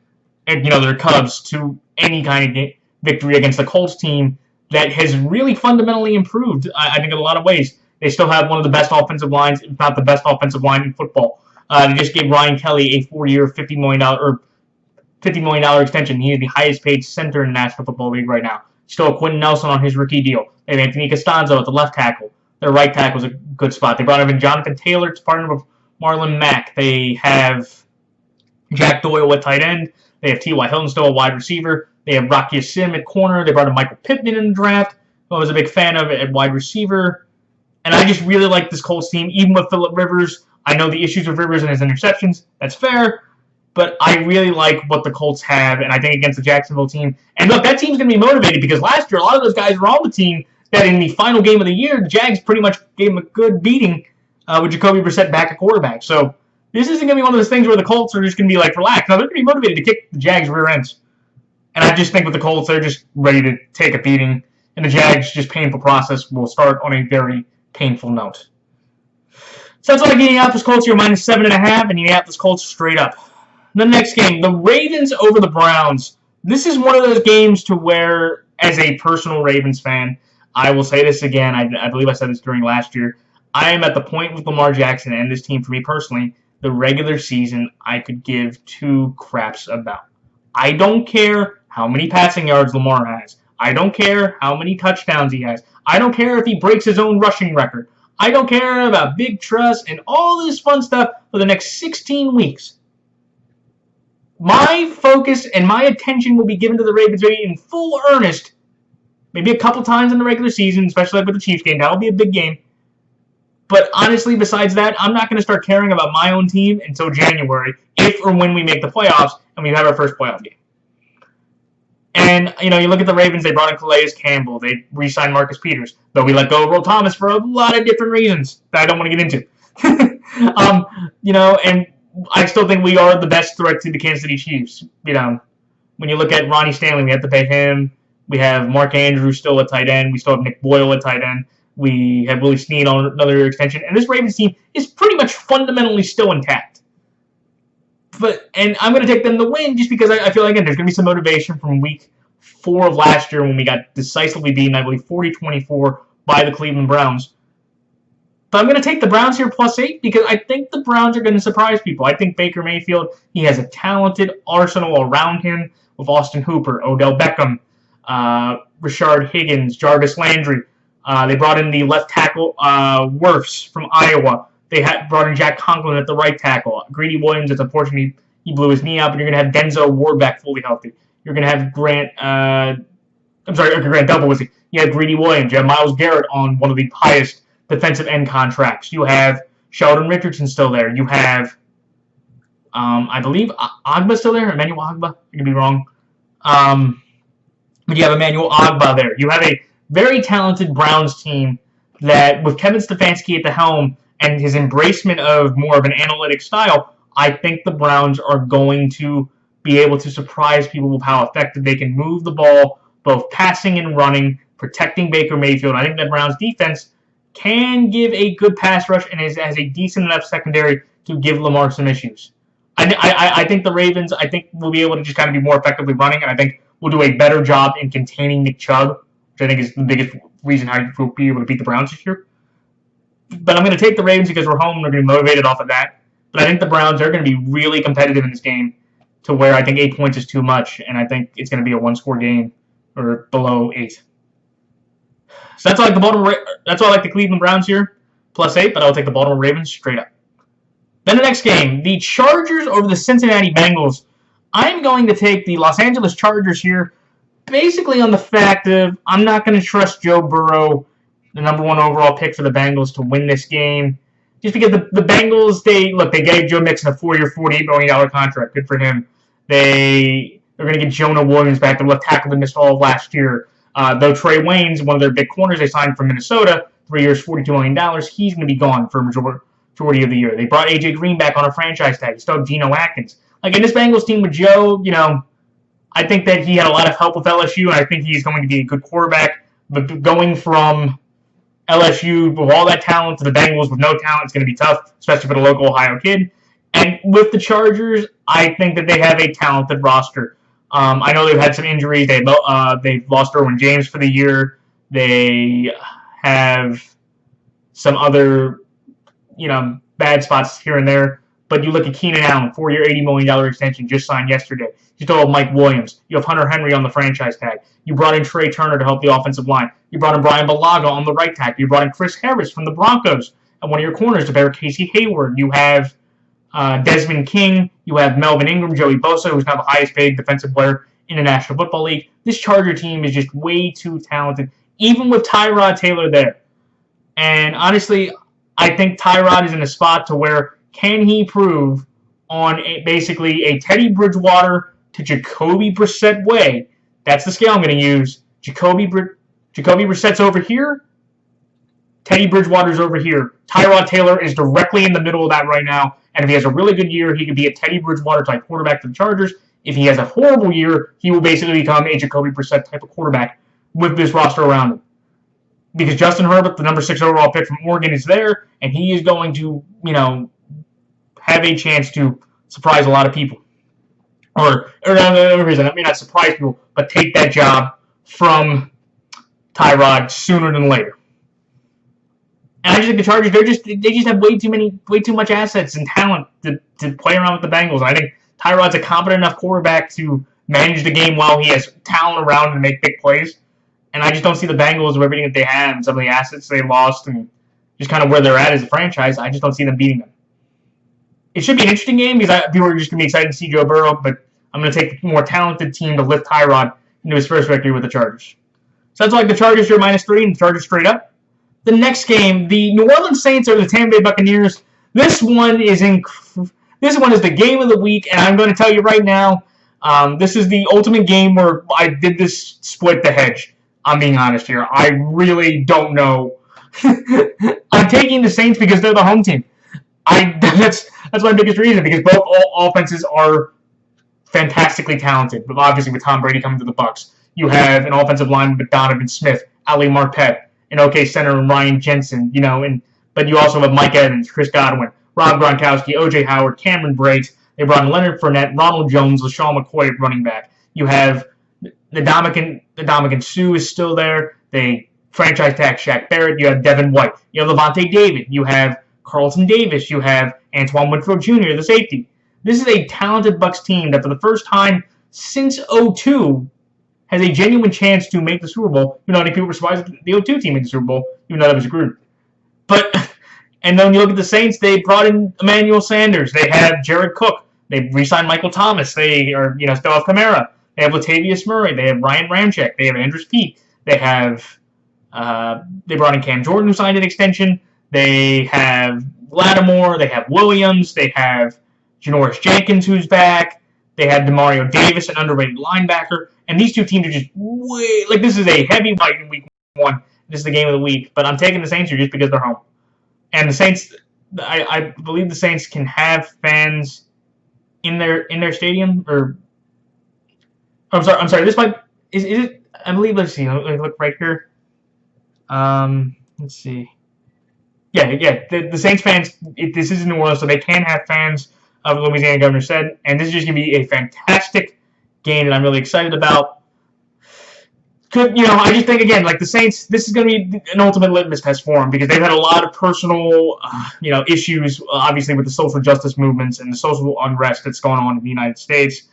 A: and, their Cubs to any kind of victory against the Colts team that has really fundamentally improved, I think, in a lot of ways. They still have one of the best offensive lines, if not the best offensive line in football. They just gave Ryan Kelly a 4-year, $50 million extension. He is the highest paid center in the National Football League right now. Still have Quentin Nelson on his rookie deal. They have Anthony Costanzo at the left tackle. Their right tackle is a good spot. They brought in Jonathan Taylor to partner with Marlon Mack. They have Jack Doyle at tight end. They have T.Y. Hilton still a wide receiver. They have Rocky Sim at corner. They brought in Michael Pittman in the draft, who I was a big fan of at wide receiver. And I just really like this Colts team, even with Phillip Rivers. I know the issues with Rivers and his interceptions. That's fair. But I really like what the Colts have, and I think against the Jacksonville team. And look, that team's going to be motivated because last year a lot of those guys were on the team that in the final game of the year, the Jags pretty much gave them a good beating with Jacoby Brissett back at quarterback. So this isn't going to be one of those things where the Colts are just going to be like relaxed. No, they're going to be motivated to kick the Jags' rear ends. And I just think with the Colts, they're just ready to take a beating. And the Jags' just painful process will start on a very painful note. So that's why I'm getting out this Colts here -7.5 and getting out this Colts straight up. The next game, the Ravens over the Browns. This is one of those games to where, as a personal Ravens fan, I will say this again. I believe I said this during last year. I am at the point with Lamar Jackson and this team, for me personally, the regular season I could give two craps about. I don't care how many passing yards Lamar has. I don't care how many touchdowns he has. I don't care if he breaks his own rushing record. I don't care about big trust and all this fun stuff for the next 16 weeks. My focus and my attention will be given to the Ravens in full earnest, maybe a couple times in the regular season, especially like with the Chiefs game. That'll be a big game. But honestly, besides that, I'm not going to start caring about my own team until January, if or when we make the playoffs and we have our first playoff game. And, you look at the Ravens, they brought in Calais Campbell. They re-signed Marcus Peters, though we let go of Earl Thomas for a lot of different reasons that I don't want to get into. And I still think we are the best threat to the Kansas City Chiefs. When you look at Ronnie Stanley, we have to pay him. We have Mark Andrews still at tight end. We still have Nick Boyle at tight end. We have Willie Snead on another extension. And this Ravens team is pretty much fundamentally still intact. And I'm going to take them to win just because I feel like, again, there's going to be some motivation from week 4 of last year when we got decisively beaten, I believe 40-24 by the Cleveland Browns. But I'm going to take the Browns here +8 because I think the Browns are going to surprise people. I think Baker Mayfield, he has a talented arsenal around him with Austin Hooper, Odell Beckham, Rashard Higgins, Jarvis Landry. They brought in the left tackle, Wirfs from Iowa. They brought in Jack Conklin at the right tackle. Greedy Williams, it's unfortunately he blew his knee out, but you're going to have Denzel Ward back fully healthy. You're going to have Grant Double, was he? You have Greedy Williams. You have Myles Garrett on one of the highest defensive end contracts. You have Sheldon Richardson still there. You have, I believe, Agba still there. Emmanuel Agba. I could be wrong. But you have Emmanuel Agba there. You have a very talented Browns team that, with Kevin Stefanski at the helm and his embracement of more of an analytic style, I think the Browns are going to be able to surprise people with how effective they can move the ball, both passing and running, protecting Baker Mayfield. I think the Browns defense can give a good pass rush and has a decent enough secondary to give Lamar some issues. I think the Ravens, will be able to just kind of be more effectively running, and I think we'll do a better job in containing Nick Chubb, which I think is the biggest reason how we'll be able to beat the Browns this year. But I'm going to take the Ravens because we're home and we're going to be motivated off of that. But I think the Browns are going to be really competitive in this game to where I think 8 points is too much, and I think it's going to be a one-score game or below 8. So that's why I like the Cleveland Browns here, +8, but I'll take the Baltimore Ravens straight up. Then the next game, the Chargers over the Cincinnati Bengals. I'm going to take the Los Angeles Chargers here, basically on the fact of I'm not going to trust Joe Burrow, the number 1 overall pick for the Bengals, to win this game. Just because the Bengals, they gave Joe Mixon a 4-year, $48 million contract. Good for him. They're going to get Jonah Williams back, the left tackle that missed all of last year. Though Trey Waynes, one of their big corners they signed from Minnesota, 3 years, $42 million, he's going to be gone for a majority of the year. They brought A.J. Green back on a franchise tag. They still have Geno Atkins. Like, in this Bengals team with Joe, I think that he had a lot of help with LSU, and I think he's going to be a good quarterback. But going from LSU with all that talent to the Bengals with no talent, it's going to be tough, especially for the local Ohio kid. And with the Chargers, I think that they have a talented roster. I know they've had some injuries. They've lost Derwin James for the year. They have some other, bad spots here and there. But you look at Keenan Allen, 4-year, $80 million extension, just signed yesterday. You still have Mike Williams. You have Hunter Henry on the franchise tag. You brought in Trey Turner to help the offensive line. You brought in Brian Bulaga on the right tackle. You brought in Chris Harris from the Broncos and one of your corners to bear Casey Hayward. You have Desmond King. You have Melvin Ingram, Joey Bosa, who's now the highest paid defensive player in the National Football League. This Charger team is just way too talented, even with Tyrod Taylor there. And honestly, I think Tyrod is in a spot to where can he prove on basically a Teddy Bridgewater to Jacoby Brissett way? That's the scale I'm going to use. Jacoby Brissett's over here. Teddy Bridgewater's over here. Tyrod Taylor is directly in the middle of that right now. And if he has a really good year, he could be a Teddy Bridgewater type quarterback for the Chargers. If he has a horrible year, he will basically become a Jacoby Brissett type of quarterback with this roster around him. Because Justin Herbert, the number 6 overall pick from Oregon, is there, and he is going to, have a chance to surprise a lot of people. Or another reason, I mean, not surprise people, but take that job from Tyrod sooner than later. And I just think the Chargers, they just have way too much assets and talent to play around with the Bengals. I think Tyrod's a competent enough quarterback to manage the game while he has talent around him to make big plays. And I just don't see the Bengals with everything that they have and some of the assets they lost and just kind of where they're at as a franchise. I just don't see them beating them. It should be an interesting game because people are just going to be excited to see Joe Burrow, but I'm going to take the more talented team to lift Tyrod into his first victory with the Chargers. So that's like the Chargers here -3 and the Chargers straight up. The next game, the New Orleans Saints over the Tampa Bay Buccaneers. This one is the game of the week, and I'm going to tell you right now, this is the ultimate game where I did this split the hedge. I'm being honest here. I really don't know. I'm taking the Saints because they're the home team. That's my biggest reason, because both offenses are fantastically talented. But obviously, with Tom Brady coming to the Bucs, you have an offensive line with Donovan Smith, Ali Marpet, an OK center and Ryan Jensen, but you also have Mike Evans, Chris Godwin, Rob Gronkowski, O.J. Howard, Cameron Brate, They brought in Leonard Fournette, Ronald Jones, LaShawn McCoy at running back. You have the Dominican Sue is still there. They franchise tag Shaq Barrett. You have Devin White. You have Levante David. You have Carlton Davis. You have Antoine Winfield Jr., the safety. This is a talented Bucs team that for the first time since 2002 has a genuine chance to make the Super Bowl. You know, many people were surprised that the 2002 team made the Super Bowl, even though that was a group. But, and then you look at the Saints, they brought in Emmanuel Sanders. They have Jared Cook. They re-signed Michael Thomas. They are, still have Kamara. They have Latavius Murray. They have Ryan Ramczyk. They have Andrews Peat. They have, they brought in Cam Jordan, who signed an extension. They have Lattimore. They have Williams. They have Janoris Jenkins, who's back. They had Demario Davis, an underrated linebacker. And these two teams are just way, this is a heavy fight in week one. This is the game of the week. But I'm taking the Saints here just because they're home. And the Saints, I believe the Saints can have fans in their stadium, or I'm sorry. This might is it? I believe. Let's see. Let me look right here. Let's see. Yeah. The Saints fans. This is in New Orleans, so they can have fans. Of the Louisiana governor said, and this is just gonna be a fantastic game that I'm really excited about. I just think again, the Saints, this is gonna be an ultimate litmus test for them because they've had a lot of personal, issues, obviously with the social justice movements and the social unrest that's going on in the United States.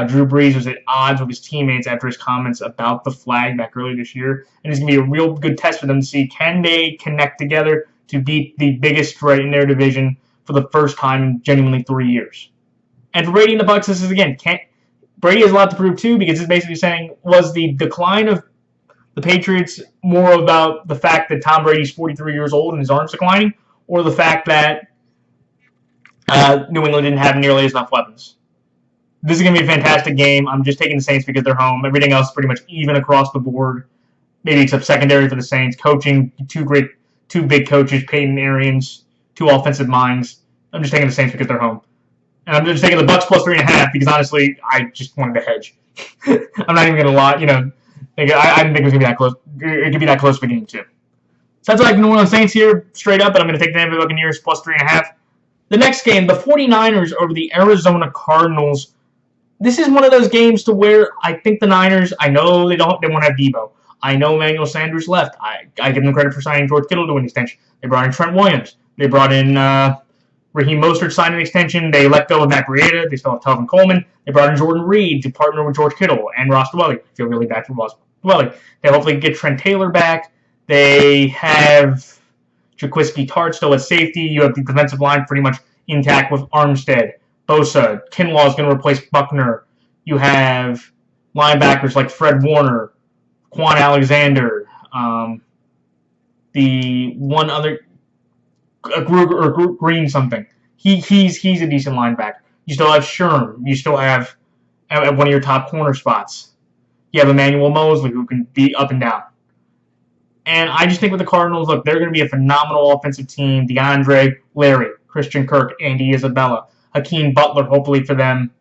A: Drew Brees was at odds with his teammates after his comments about the flag back earlier this year, and it's gonna be a real good test for them to see can they connect together to beat the biggest threat in their division for the first time in genuinely 3 years. And for Brady and the Bucs, this is again, Brady has a lot to prove too, because it's basically saying, was the decline of the Patriots more about the fact that Tom Brady's 43 years old and his arm's declining, or the fact that New England didn't have nearly enough weapons? This is going to be a fantastic game. I'm just taking the Saints because they're home. Everything else is pretty much even across the board, maybe except secondary for the Saints. Coaching, two big coaches, Peyton Arians, two offensive minds. I'm just taking the Saints because they're home. And I'm just taking the Bucs plus 3.5 because honestly, I just wanted to hedge. I'm not even going to lie. I didn't think it was going to be that close. It could be that close of a game too. So that's like New Orleans Saints here, straight up, and I'm going to take the Tampa Bay Buccaneers plus 3.5. The next game, the 49ers over the Arizona Cardinals. This is one of those games to where I think the Niners, I know they won't have Debo. I know Emmanuel Sanders left. I give them credit for signing George Kittle to an extension. They brought in Trent Williams. They brought in Raheem Mostert, signed an extension. They let go of Matt Breida. They still have Telvin Coleman. They brought in Jordan Reed to partner with George Kittle and Ross Dwelley. I feel really bad for Ross Dwelley. They hopefully get Trent Taylor back. They have Jaquiski Tart still at safety. You have the defensive line pretty much intact with Armstead, Bosa. Kinlaw is going to replace Buckner. You have linebackers like Fred Warner, Quan Alexander, the one other Green something. He's a decent linebacker. You still have Sherm. You still have at one of your top corner spots. You have Emmanuel Mosley who can be up and down. And I just think with the Cardinals, look, they're going to be a phenomenal offensive team. DeAndre, Larry, Christian Kirk, Andy Isabella, Hakeem Butler, hopefully for them,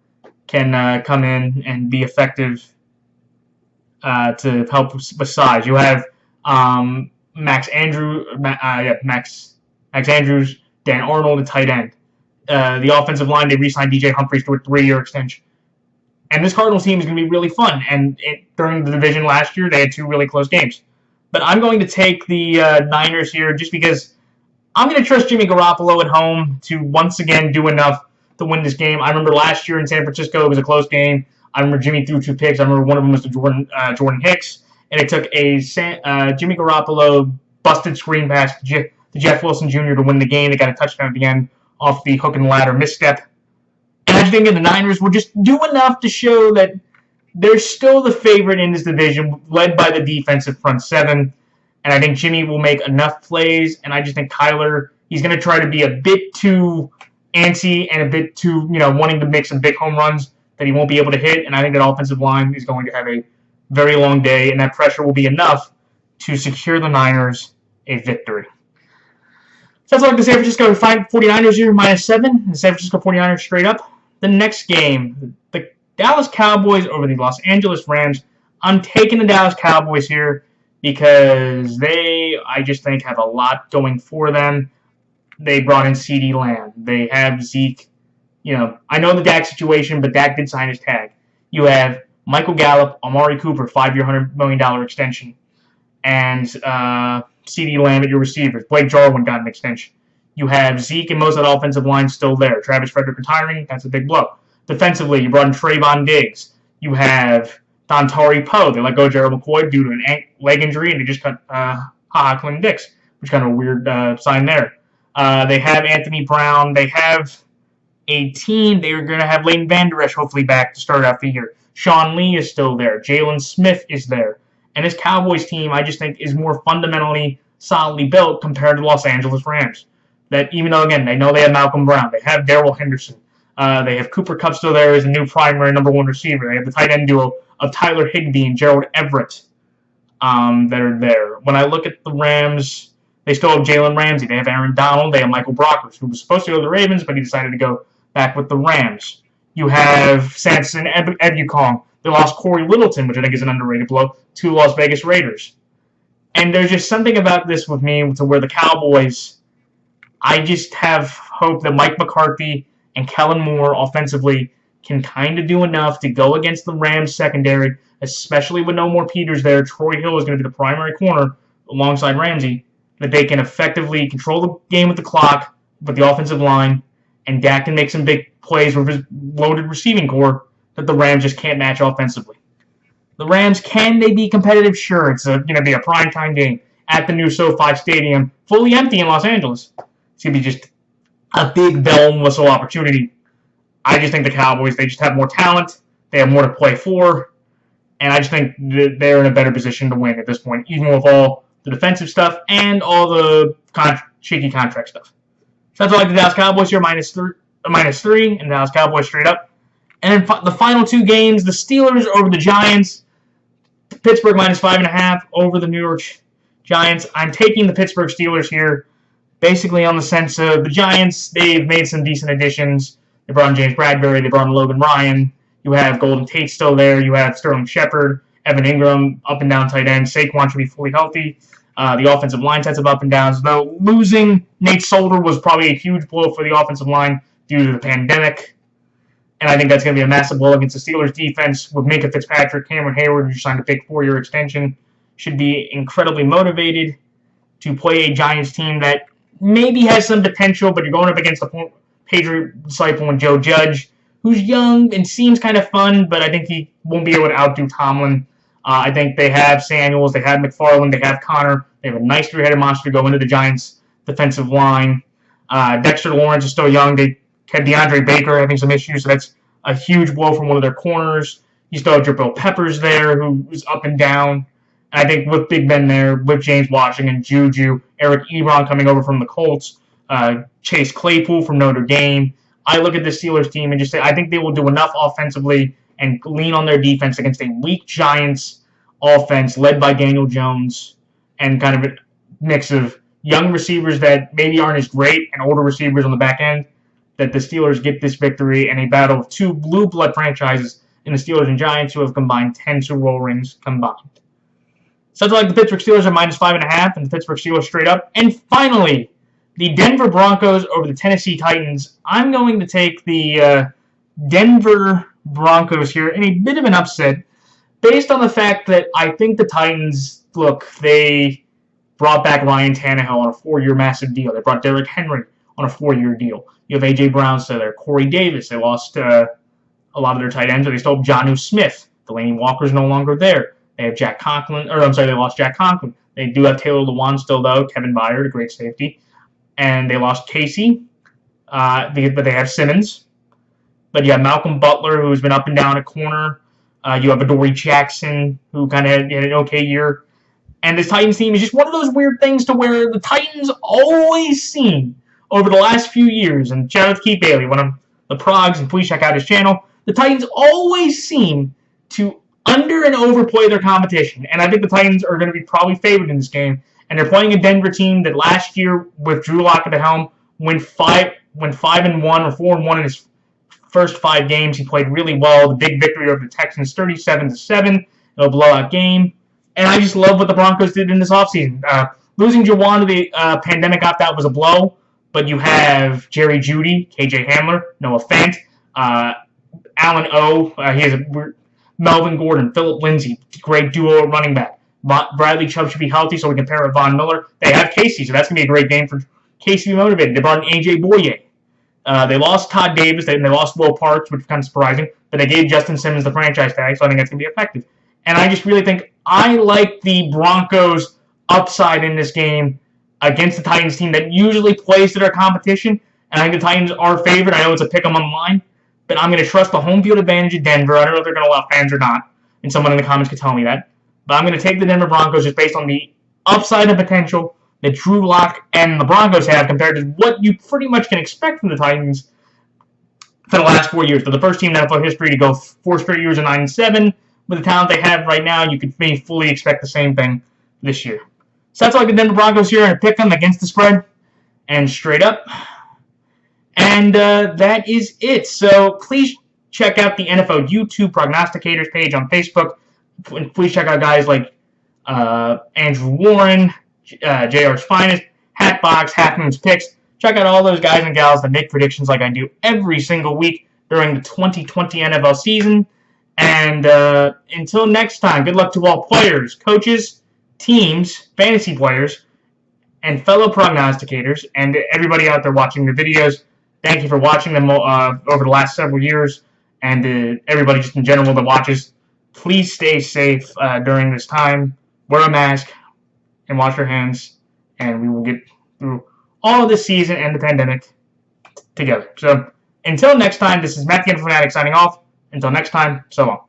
A: can come in and be effective to help with size. You have Max Andrews, Dan Arnold, the tight end. The offensive line, they re-signed DJ Humphries to a 3-year extension. And this Cardinals team is going to be really fun. And during the division last year, they had 2 really close games. But I'm going to take the Niners here just because I'm going to trust Jimmy Garoppolo at home to once again do enough to win this game. I remember last year in San Francisco, it was a close game. I remember Jimmy threw 2 picks. I remember one of them was to Jordan Hicks. And it took a Jimmy Garoppolo busted screen pass to Jeff Wilson Jr. to win the game. They got a touchdown at the end off the hook and ladder misstep. And I just think the Niners will just do enough to show that they're still the favorite in this division, led by the defensive front 7. And I think Jimmy will make enough plays. And I just think Kyler, he's going to try to be a bit too antsy and a bit too, wanting to make some big home runs that he won't be able to hit. And I think that offensive line is going to have a very long day. And that pressure will be enough to secure the Niners a victory. So that's like the San Francisco 49ers here, -7. The San Francisco 49ers straight up. The next game, the Dallas Cowboys over the Los Angeles Rams. I'm taking the Dallas Cowboys here because they, I just think, have a lot going for them. They brought in CeeDee Lamb. They have Zeke. I know the Dak situation, but Dak did sign his tag. You have Michael Gallup, Amari Cooper, 5-year, $100 million extension, and CeeDee Lamb at your receivers. Blake Jarwin got an extension. You have Zeke and most of the offensive line still there. Travis Frederick retiring, that's a big blow. Defensively, you brought in Trayvon Diggs. You have Dontari Poe. They let go of Gerald McCoy due to an leg injury, and they just cut Clinton Dix, which is kind of a weird sign there. They have Anthony Brown. They have a team. They're going to have Leighton Vander Esch hopefully back to start out the year. Sean Lee is still there. Jalen Smith is there. And this Cowboys team, I just think, is more fundamentally solidly built compared to the Los Angeles Rams. That even though, again, they know they have Malcolm Brown, they have Darrell Henderson, they have Cooper Kupp still there as a new primary number one receiver. They have the tight end duo of Tyler Higbee and Gerald Everett that are there. When I look at the Rams, they still have Jalen Ramsey. They have Aaron Donald. They have Michael Brockers, who was supposed to go to the Ravens, but he decided to go back with the Rams. You have Samson Ebukong. They lost Corey Littleton, which I think is an underrated blow, to the Las Vegas Raiders. And there's just something about this with me to where the Cowboys, I just have hope that Mike McCarthy and Kellen Moore offensively can kind of do enough to go against the Rams secondary, especially with no more Peters there. Troy Hill is going to be the primary corner alongside Ramsey, that they can effectively control the game with the clock, with the offensive line, and Dak can make some big plays with his loaded receiving core that the Rams just can't match offensively. The Rams, can they be competitive? Sure. It's going to be a primetime game at the new SoFi Stadium, fully empty in Los Angeles. It's going to be just a big bell and whistle opportunity. I just think the Cowboys, they just have more talent. They have more to play for. And I just think that they're in a better position to win at this point, even with all the defensive stuff and all the shaky contract stuff. So that's all I like the Dallas Cowboys here, -3, and the Dallas Cowboys straight up. And then the final two games, the Steelers over the Giants. Pittsburgh -5.5 over the New York Giants. I'm taking the Pittsburgh Steelers here, basically on the sense of the Giants, they've made some decent additions. They brought in James Bradbury. They brought in Logan Ryan. You have Golden Tate still there. You have Sterling Shepard, Evan Ingram, up and down tight end. Saquon should be fully healthy. The offensive line sets of up and downs, though losing Nate Solder was probably a huge blow for the offensive line due to the pandemic. And I think that's going to be a massive blow against the Steelers' defense with Minkah Fitzpatrick, Cameron Hayward, who signed a big 4-year extension, should be incredibly motivated to play a Giants team that maybe has some potential, but you're going up against the Patriot disciple and Joe Judge, who's young and seems kind of fun, but I think he won't be able to outdo Tomlin. I think they have Samuels, they have McFarland, they have Connor. They have a nice three-headed monster go into the Giants' defensive line. Dexter Lawrence is still young. They had DeAndre Baker having some issues, so that's a huge blow from one of their corners. You still have Jabril Peppers there, who's up and down. And I think with Big Ben there, with James Washington, Juju, Eric Ebron coming over from the Colts, Chase Claypool from Notre Dame, I look at the Steelers team and just say I think they will do enough offensively and lean on their defense against a weak Giants offense led by Daniel Jones and kind of a mix of young receivers that maybe aren't as great and older receivers on the back end, that the Steelers get this victory in a battle of two blue blood franchises in the Steelers and Giants who have combined 10 Super Bowl rings combined. So like the Pittsburgh Steelers are -5.5 and the Pittsburgh Steelers straight up. And finally, the Denver Broncos over the Tennessee Titans. I'm going to take the Denver Broncos here in a bit of an upset based on the fact that I think the Titans, look, they brought back Ryan Tannehill on a 4-year massive deal. They brought Derrick Henry on a 4-year deal. You have A.J. Brown still there. Corey Davis. They lost a lot of their tight ends. They still have Jonnu Smith. Delaney Walker's no longer there. They have Jack Conklin. They lost Jack Conklin. They do have Taylor Lewan still, though. Kevin Byard, a great safety. And they lost Casey. But they have Simmons. But you have Malcolm Butler, who's been up and down at corner. You have Adoree Jackson, who kind of had an okay year. And this Titans team is just one of those weird things to where the Titans always seem, over the last few years, and shout out to Keith Bailey, one of the progs, and please check out his channel, the Titans always seem to under and overplay their competition. And I think the Titans are going to be probably favored in this game. And they're playing a Denver team that last year, with Drew Lock at the helm, went 5-1 or 4-1 in his first 5 games. He played really well. The big victory over the Texans, 37-7, a blowout game. And I just love what the Broncos did in this offseason. Losing Juwan to the pandemic opt-out was a blow, but you have Jerry Jeudy, KJ Hamler, Noah Fant, Allen O. He has Melvin Gordon, Phillip Lindsay, great duo running back. Bradley Chubb should be healthy, so we can pair with Von Miller. They have Casey, so that's going to be a great game for Casey to be motivated. They brought in A.J. Boye. They lost Todd Davis, and they lost Will Parks, which is kind of surprising, but they gave Justin Simmons the franchise tag, so I think that's going to be effective. And I just really think I like the Broncos' upside in this game against the Titans team that usually plays to their competition, and I think the Titans are favored. I know it's a pick 'em on the line, but I'm going to trust the home field advantage of Denver. I don't know if they're going to allow fans or not, and someone in the comments could tell me that. But I'm going to take the Denver Broncos just based on the upside and potential that Drew Lock and the Broncos have compared to what you pretty much can expect from the Titans for the last 4 years. They're the first team in NFL history to go 4 straight years of 9-7. With the talent they have right now, you could fully expect the same thing this year. So that's like the Denver Broncos here, and pick them against the spread and straight up. And that is it. So please check out the NFL YouTube Prognosticators page on Facebook. And please check out guys like Andrew Warren, JR's Finest, Hatbox, Half Moon's Picks. Check out all those guys and gals that make predictions like I do every single week during the 2020 NFL season. And until next time, good luck to all players, coaches, teams, fantasy players, and fellow prognosticators, and everybody out there watching the videos. Thank you for watching them over the last several years, and everybody just in general that watches. Please stay safe during this time. Wear a mask and wash your hands, and we will get through all of this season and the pandemic together. So until next time, this is Matt from Fanatic signing off. Until next time, so long.